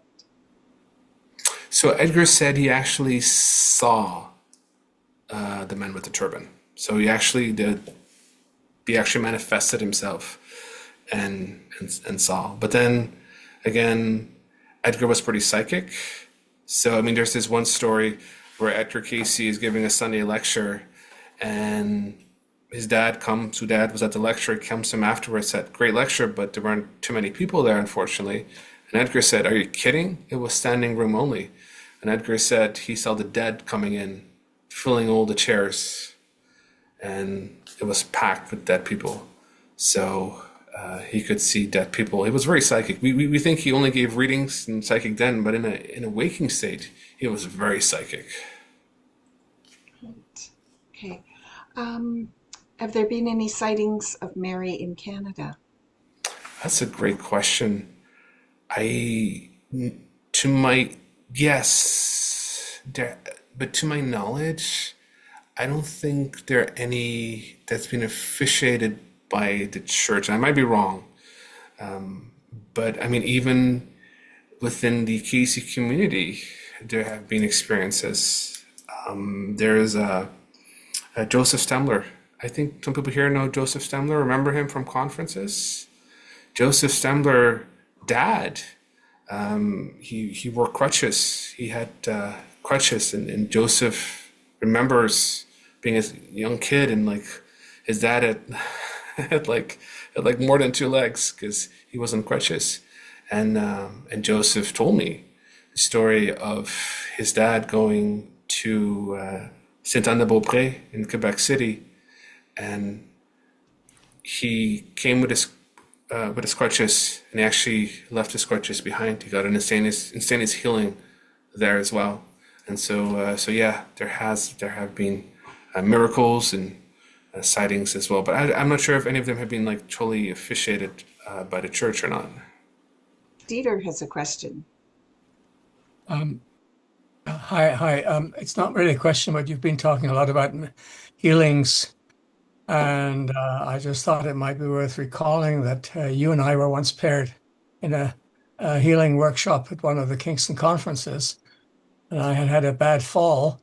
So Edgar said he actually saw the man with the turban. So he actually manifested himself and saw. But then again, Edgar was pretty psychic. So I mean, there's this one story where Edgar Cayce is giving a Sunday lecture, and his dad was at the lecture, comes to him afterwards, said, great lecture, but there weren't too many people there, unfortunately. And Edgar said, are you kidding? It was standing room only. And Edgar said he saw the dead coming in, filling all the chairs, and it was packed with dead people. So he could see dead people. He was very psychic. We think he only gave readings in psychic then, but in a waking state, he was very psychic. Right. Okay. Have there been any sightings of Mary in Canada? That's a great question. But to my knowledge, I don't think there are any that's been officiated by the church. I might be wrong, but I mean, even within the Cayce community, there have been experiences. There is a Joseph Stemler. I think some people here know Joseph Stemler. Remember him from conferences? Joseph Stemler, dad. He wore crutches. He had crutches, and Joseph remembers being a young kid, and like his dad had like more than two legs because he was on crutches, and Joseph told me the story of his dad going to Saint-Anne-de-Beaupré in Quebec City, and he came with his crutches, and he actually left his crutches behind. He got an instantaneous healing there as well. And so yeah, there have been miracles and sightings as well. But I'm not sure if any of them have been like totally officiated by the church or not. Dieter has a question. Hi. It's not really a question, but you've been talking a lot about healings. And I just thought it might be worth recalling that you and I were once paired in a healing workshop at one of the Kingston conferences. And I had a bad fall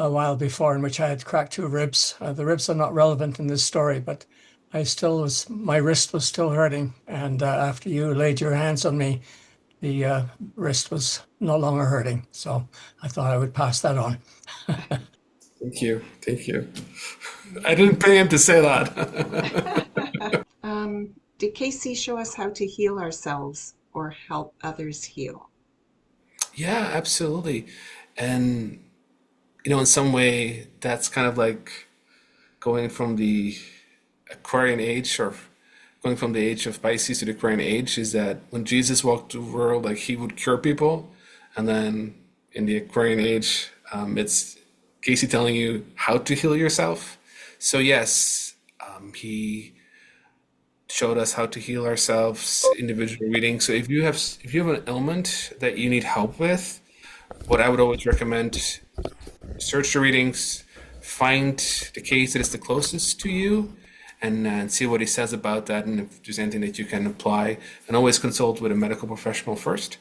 a while before in which I had cracked two ribs. The ribs are not relevant in this story, but my wrist was still hurting. And after you laid your hands on me, the wrist was no longer hurting. So I thought I would pass that on. Thank you. I didn't pay him to say that. Did Cayce show us how to heal ourselves or help others heal? Yeah, absolutely. And, in some way, that's kind of like going from the Aquarian age, or going from the age of Pisces to the Aquarian age, is that when Jesus walked the world, like he would cure people. And then in the Aquarian age, it's Cayce telling you how to heal yourself. So yes, he showed us how to heal ourselves, individual reading. So if you have an ailment that you need help with, what I would always recommend, search the readings, find the case that is the closest to you, and see what he says about that, and if there's anything that you can apply, and always consult with a medical professional first.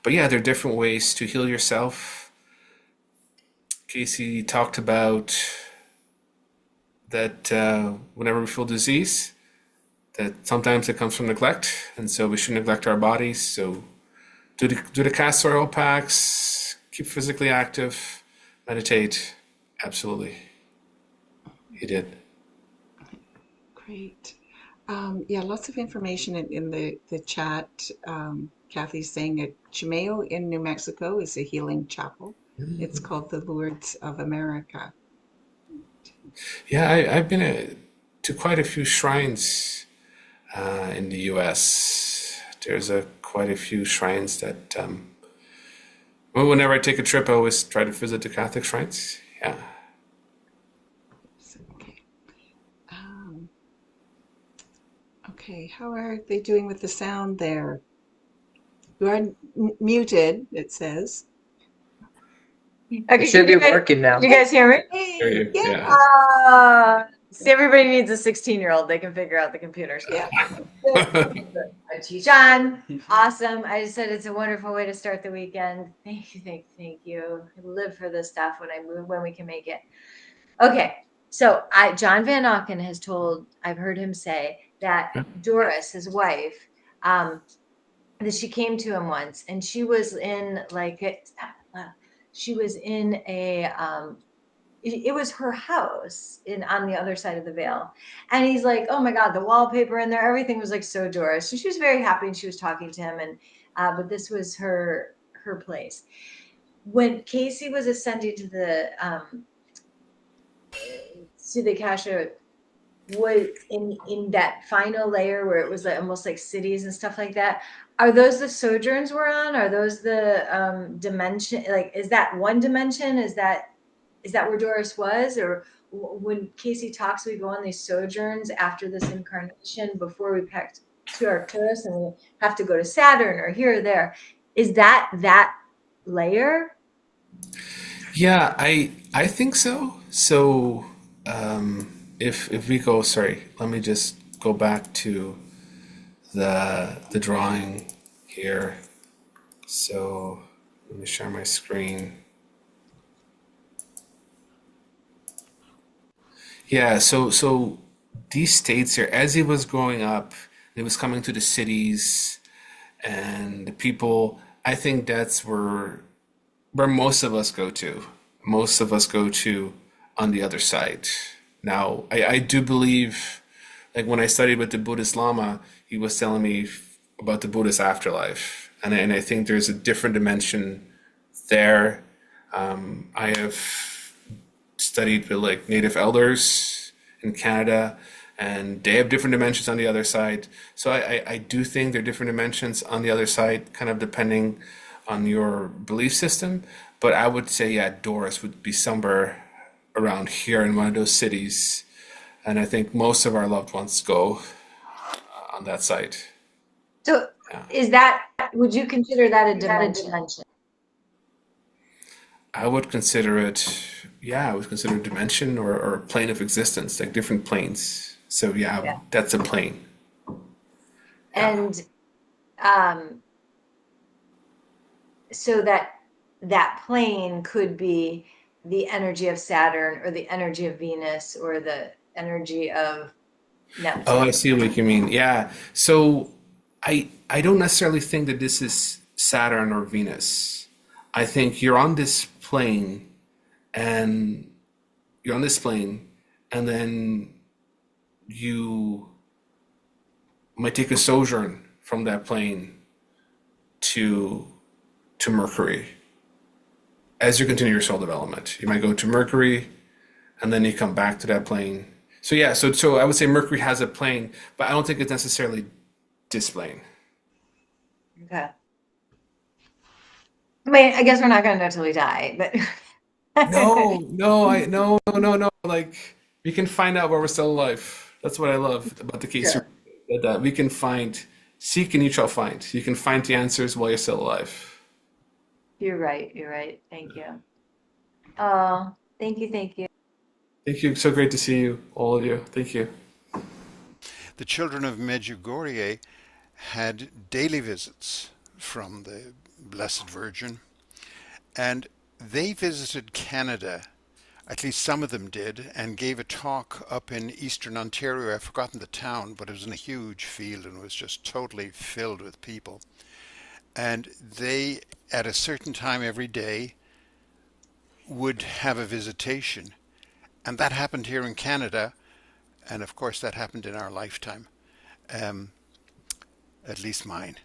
But yeah, there are different ways to heal yourself. Cayce talked about that whenever we feel disease, that sometimes it comes from neglect, and so we shouldn't neglect our bodies. So do the castor oil packs, keep physically active, meditate. Absolutely. He did. Great. Yeah, lots of information in the chat. Kathy's saying that Chimeo in New Mexico is a healing chapel. It's called the Lourdes of America. Yeah, I've been to quite a few shrines in the U.S. There's quite a few shrines that, well, whenever I take a trip, I always try to visit the Catholic shrines. Yeah. Okay. Okay, how are they doing with the sound there? You are muted, it says. Okay, It should be you guys, working now. you guys hear me? Hear you. Yeah. Yeah. See, everybody needs a 16-year-old. They can figure out the computers. Yeah. John, awesome. I just said it's a wonderful way to start the weekend. Thank you, thank you. I live for this stuff when I move, when we can make it. Okay, so John Van Auken has told, I've heard him say that Doris, his wife, that she came to him once, and she was in she was in a it was her house on the other side of the veil, and he's like, oh my god, the wallpaper in there, everything was like so Doris. So she was very happy, and she was talking to him, and but this was her place. When Cayce was ascending to the Akashic, was in that final layer where it was like almost like cities and stuff like that. Are those the sojourns we're on? Are those the dimension? Like, is that one dimension? Is that where Doris was? Or when Cayce talks, we go on these sojourns after this incarnation before we pack to Arcturus, and we have to go to Saturn or here or there. Is that layer? Yeah, I think so. So if we go, sorry, let me just go back to the drawing here. So let me share my screen. Yeah, so these states here, as he was growing up, he was coming to the cities and the people. I think that's where most of us go to. Most of us go to on the other side. Now, I do believe, like when I studied with the Buddhist Lama, he was telling me about the Buddhist afterlife, and I think there's a different dimension there. I have studied with like Native elders in Canada, and they have different dimensions on the other side. So I do think there are different dimensions on the other side, kind of depending on your belief system. But I would say, yeah, Doris would be somewhere around here in one of those cities. And I think most of our loved ones go on that side. So Yeah. would you consider that a dimension? I would consider it, yeah, I would consider a dimension or a plane of existence, like different planes. So yeah, that's a plane. And so that plane could be the energy of Saturn or the energy of Venus or the energy of Neptune. Oh, I see what you mean. Yeah. So I don't necessarily think that this is Saturn or Venus. I think you're on this plane and then you might take a sojourn from that plane to Mercury as you continue your soul development. You might go to Mercury and then you come back to that plane. So yeah, so I would say Mercury has a plane, but I don't think it's necessarily this plane. Okay. I mean, I guess we're not going to know till we die, but No. Like, we can find out while we're still alive. That's what I love about the case. Sure. That we can seek and you shall find. You can find the answers while you're still alive. You're right. Thank you. Oh, thank you. Thank you. So great to see you, all of you. Thank you. The children of Medjugorje had daily visits from the Blessed Virgin, and they visited Canada. At least some of them did, and gave a talk up in Eastern Ontario. I've forgotten the town, but it was in a huge field and was just totally filled with people. And they, at a certain time every day, would have a visitation. And that happened here in Canada. And of course, that happened in our lifetime, at least mine.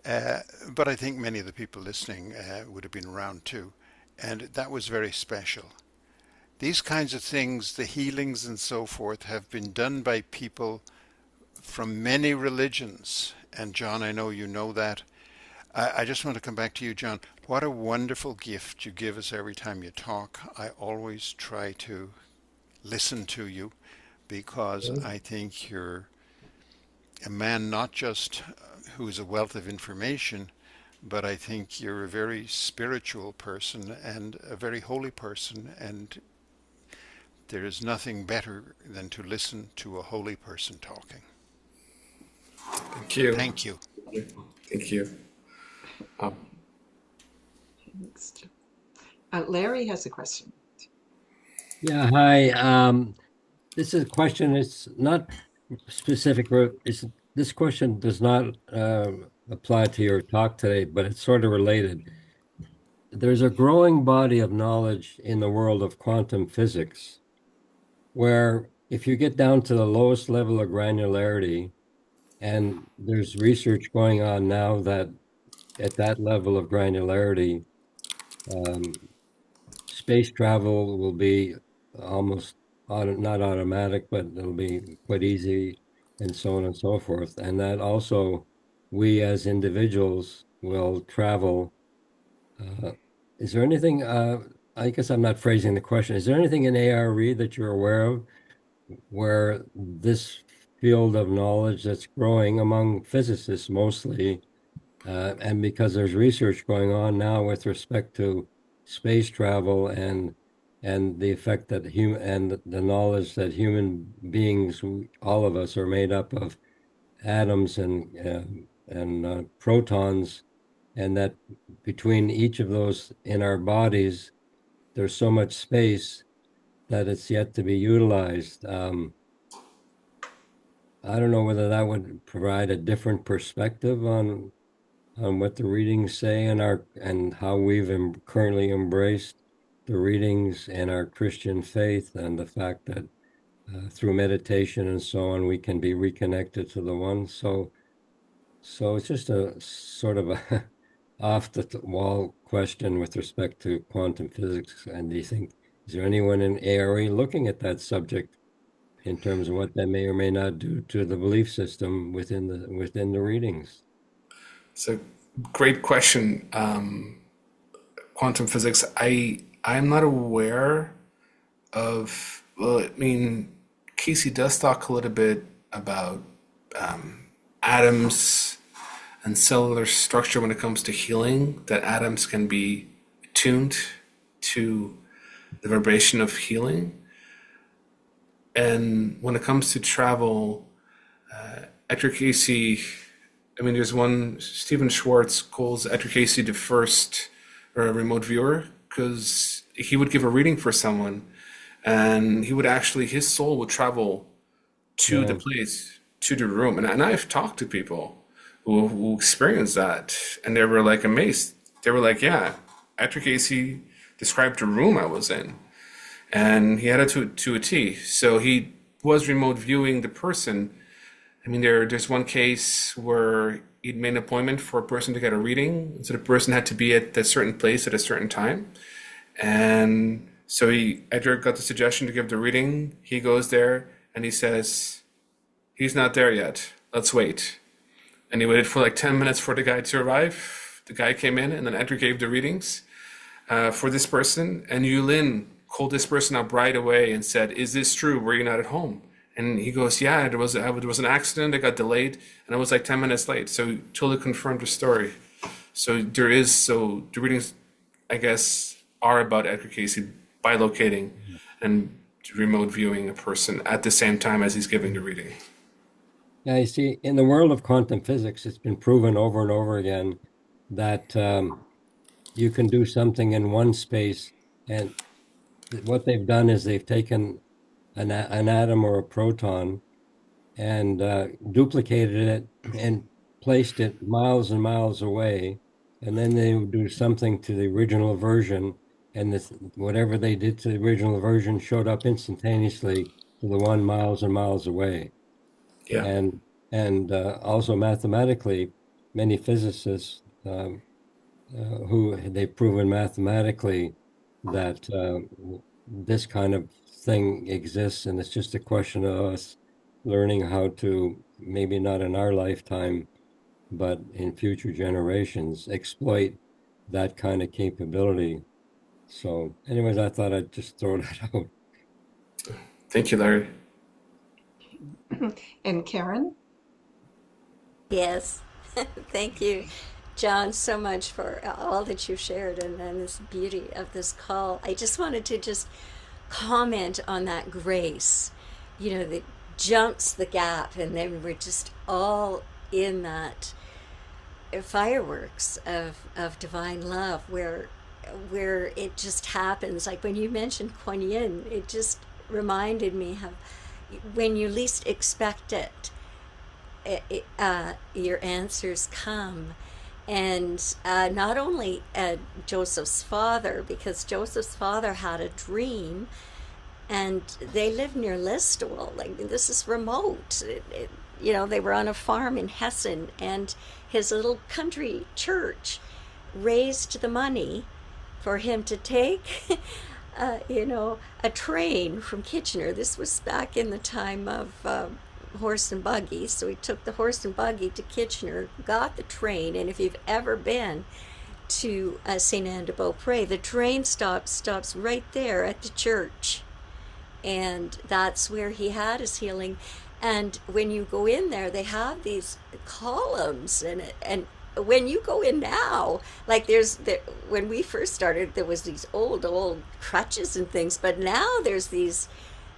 But I think many of the people listening would have been around too. And that was very special. These kinds of things, the healings and so forth, have been done by people from many religions. And John, I know you know that. I just want to come back to you, John. What a wonderful gift you give us every time you talk. I always try to listen to you because I think you're a man not just who is a wealth of information, but I think you're a very spiritual person and a very holy person, and there is nothing better than to listen to a holy person talking. Thank you. Thank you. Thank you. Larry has a question. Yeah, hi. This is a question. It's not specific. This question does not apply to your talk today, but it's sort of related. There's a growing body of knowledge in the world of quantum physics, where if you get down to the lowest level of granularity, and there's research going on now that at that level of granularity, space travel will be almost not automatic, but it'll be quite easy, and so on and so forth. And that also we as individuals will travel. Is there anything, I guess I'm not phrasing the question, is there anything in ARE that you're aware of where this field of knowledge that's growing among physicists mostly, and because there's research going on now with respect to space travel and the effect that the knowledge that human beings, all of us, are made up of atoms and protons, and that between each of those in our bodies, there's so much space that it's yet to be utilized. I don't know whether that would provide a different perspective on what the readings say and how we've currently embraced the readings and our Christian faith, and the fact that through meditation and so on we can be reconnected to the one. So it's just a sort of a off the wall question with respect to quantum physics. And do you think, is there anyone in ARE looking at that subject in terms of what that may or may not do to the belief system within the readings? It's a great question. Quantum physics, I'm not aware of, well, I mean, Cayce does talk a little bit about atoms and cellular structure when it comes to healing, that atoms can be tuned to the vibration of healing. And when it comes to travel, Edgar Cayce, I mean, there's one, Stephen Schwartz calls Edgar Cayce the first remote viewer, because he would give a reading for someone and he would actually, his soul would travel to the place, to the room. And I've talked to people who experienced that, and they were like amazed. They were like, yeah, Edgar Cayce described the room I was in, and he had it to a T. So he was remote viewing the person. I mean, there's one case where he'd made an appointment for a person to get a reading, so the person had to be at a certain place at a certain time. And so Edgar got the suggestion to give the reading. He goes there and he says, he's not there yet, let's wait. And he waited for like 10 minutes for the guy to arrive. The guy came in, and then Edgar gave the readings for this person. And Yulin called this person up right away and said, is this true? Were you not at home? And he goes, yeah, there was an accident. It got delayed, and I was like 10 minutes late. So he totally confirmed the story. So the readings, I guess, are about Edgar Cayce bilocating and remote viewing a person at the same time as he's giving the reading. Yeah, you see, in the world of quantum physics, it's been proven over and over again that you can do something in one space, and what they've done is they've taken an atom or a proton and duplicated it and placed it miles and miles away, and then they would do something to the original version, and whatever they did to the original version showed up instantaneously to the one miles and miles away. Yeah. And also mathematically, many physicists who they've proven mathematically that this kind of thing exists, and it's just a question of us learning how to, maybe not in our lifetime, but in future generations, exploit that kind of capability. So anyways, I thought I'd just throw that out. Thank you, Larry. And Karen? Yes, thank you, John, so much for all that you shared and this beauty of this call. I just wanted to just comment on that grace, that jumps the gap, and then we're just all in that fireworks of divine love where it just happens. Like when you mentioned Kuan Yin, it just reminded me of when you least expect it, your answers come. And not only Joseph's father, because Joseph's father had a dream, and they lived near Listowel. Like, this is remote. They were on a farm in Hessen, and his little country church raised the money for him to take, a train from Kitchener. This was back in the time of horse and buggy. So he took the horse and buggy to Kitchener, got the train, and if you've ever been to St. Anne de Beaupré, the train stops right there at the church, and that's where he had his healing. And when you go in there, they have these columns, and when you go in now, like when we first started, there was these old crutches and things, but now there's these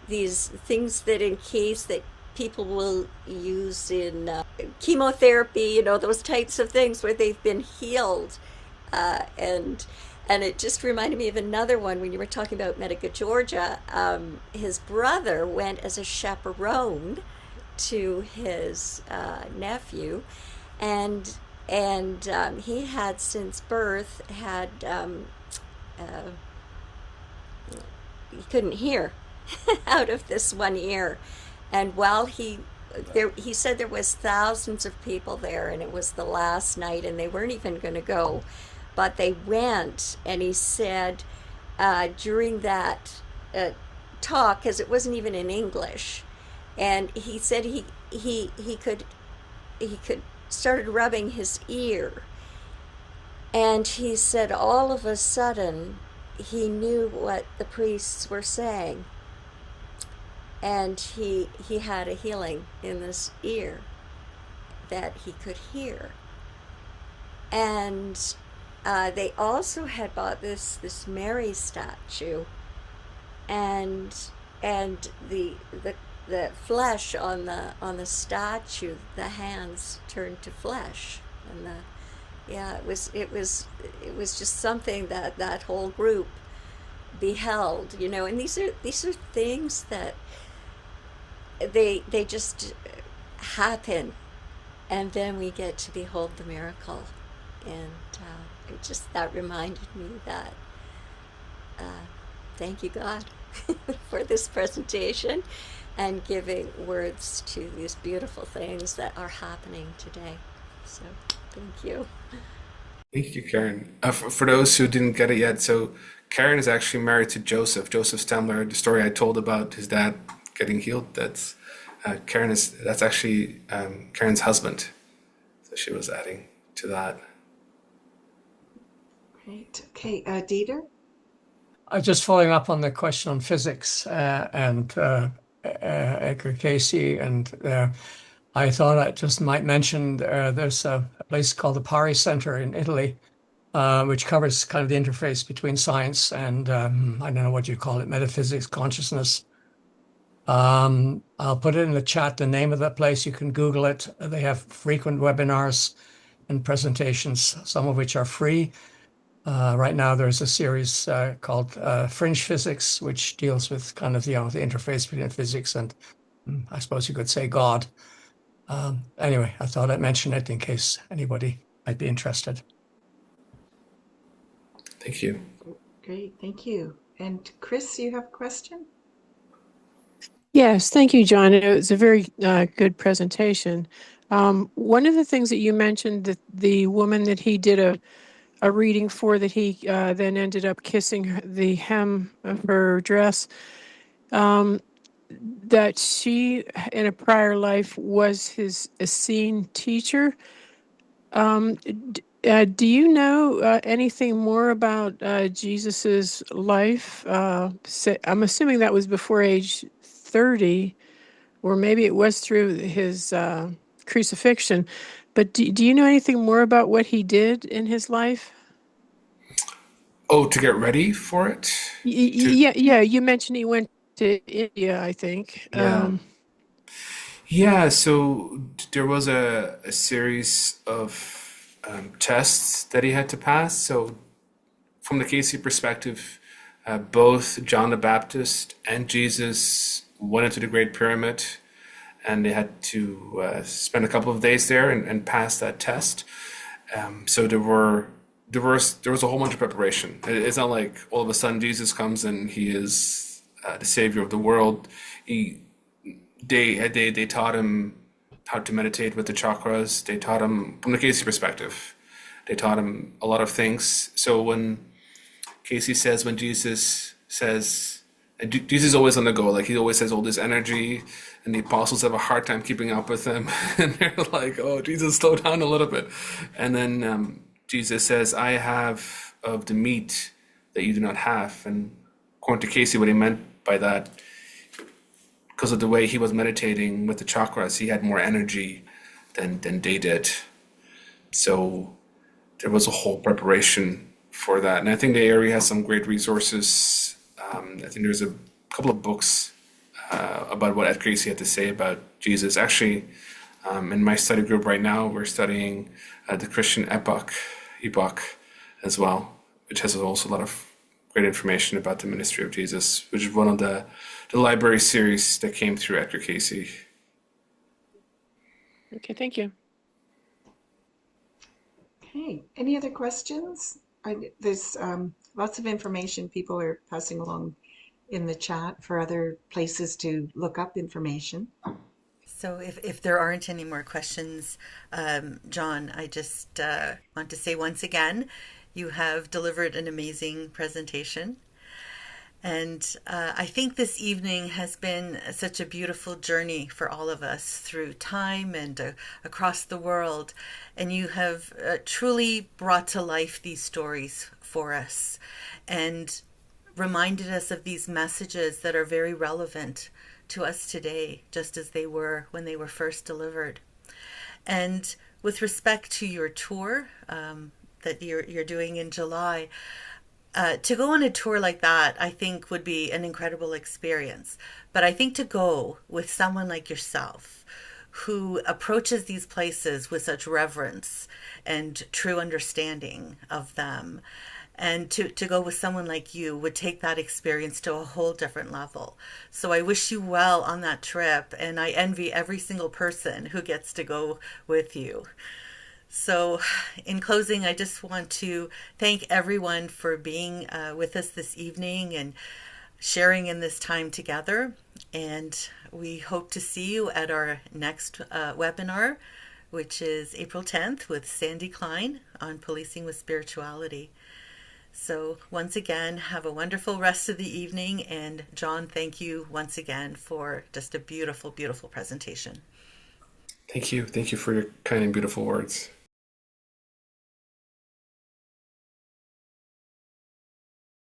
things that in case that people will use in chemotherapy, those types of things where they've been healed. And it just reminded me of another one when you were talking about Medica, Georgia. His brother went as a chaperone to his nephew, and he had since birth he couldn't hear out of this one ear. And while he said there was thousands of people there, and it was the last night, and they weren't even going to go, but they went. And he said during that talk, because it wasn't even in English, and he said he could started rubbing his ear, and he said all of a sudden he knew what the priests were saying. And he had a healing in this ear that he could hear. And they also had bought this Mary statue, and the flesh on the statue, the hands turned to flesh, and it was just something that whole group beheld, and these are things that they just happen, and then we get to behold the miracle. And that reminded me that thank you, God, for this presentation and giving words to these beautiful things that are happening today. So thank you. Thank you, Karen. For those who didn't get it yet, so Karen is actually married to Joseph Stemler. The story I told about his dad getting healed, that's actually Karen's husband. So she was adding to that. Great. Okay, Dieter? Just following up on the question on physics and Edgar Cayce, and I thought I just might mention there's a place called the Pari Center in Italy, which covers kind of the interface between science and I don't know what you call it, metaphysics, consciousness. I'll put it in the chat, the name of that place. You can Google it. They have frequent webinars and presentations, some of which are free. Right now, there's a series called Fringe Physics, which deals with kind of the interface between physics and, I suppose you could say, God. Anyway, I thought I'd mention it in case anybody might be interested. Thank you. Great, thank you. And Chris, you have a question? Yes, thank you, John. It was a very good presentation. One of the things that you mentioned, that the woman that he did a reading for, that he then ended up kissing the hem of her dress, that she, in a prior life, was his Essene teacher. Do you know anything more about Jesus's life? I'm assuming that was before age 30, or maybe it was through his crucifixion. But do you know anything more about what he did in his life? Oh, to get ready for it? Yeah. You mentioned he went to India, I think. Yeah. Yeah, so there was a series of tests that he had to pass. So from the Cayce perspective, both John the Baptist and Jesus went into the Great Pyramid, and they had to spend a couple of days there and pass that test. So there was a whole bunch of preparation. It's not like all of a sudden Jesus comes and he is the savior of the world. They taught him how to meditate with the chakras. They taught him, from the Cayce perspective, they taught him a lot of things. So when Cayce says, when Jesus says, and Jesus is always on the go, like he always has all this energy, and the apostles have a hard time keeping up with him. And they're like, oh, Jesus, slow down a little bit. And then Jesus says, I have of the meat that you do not have. And according to Cayce, what he meant by that, because of the way he was meditating with the chakras, he had more energy than they did. So there was a whole preparation for that. And I think the area has some great resources. I think there's a couple of books about what Edgar Cayce had to say about Jesus. Actually, in my study group right now, we're studying the Christian epoch as well, which has also a lot of great information about the ministry of Jesus, which is one of the library series that came through Edgar Cayce. Okay, thank you. Okay, any other questions? There's lots of information people are passing along in the chat for other places to look up information. So if there aren't any more questions, John, I just want to say once again, you have delivered an amazing presentation. And I think this evening has been such a beautiful journey for all of us through time and across the world. And you have truly brought to life these stories for us and reminded us of these messages that are very relevant to us today, just as they were when they were first delivered. And with respect to your tour that you're doing in July, to go on a tour like that, I think would be an incredible experience. But I think to go with someone like yourself, who approaches these places with such reverence and true understanding of them, and to go with someone like you would take that experience to a whole different level. So I wish you well on that trip, and I envy every single person who gets to go with you. So in closing, I just want to thank everyone for being with us this evening and sharing in this time together. And we hope to see you at our next webinar, which is April 10th with Sandy Klein on Policing with Spirituality. So once again, have a wonderful rest of the evening. And John, thank you once again for just a beautiful, beautiful presentation. Thank you. Thank you for your kind and beautiful words.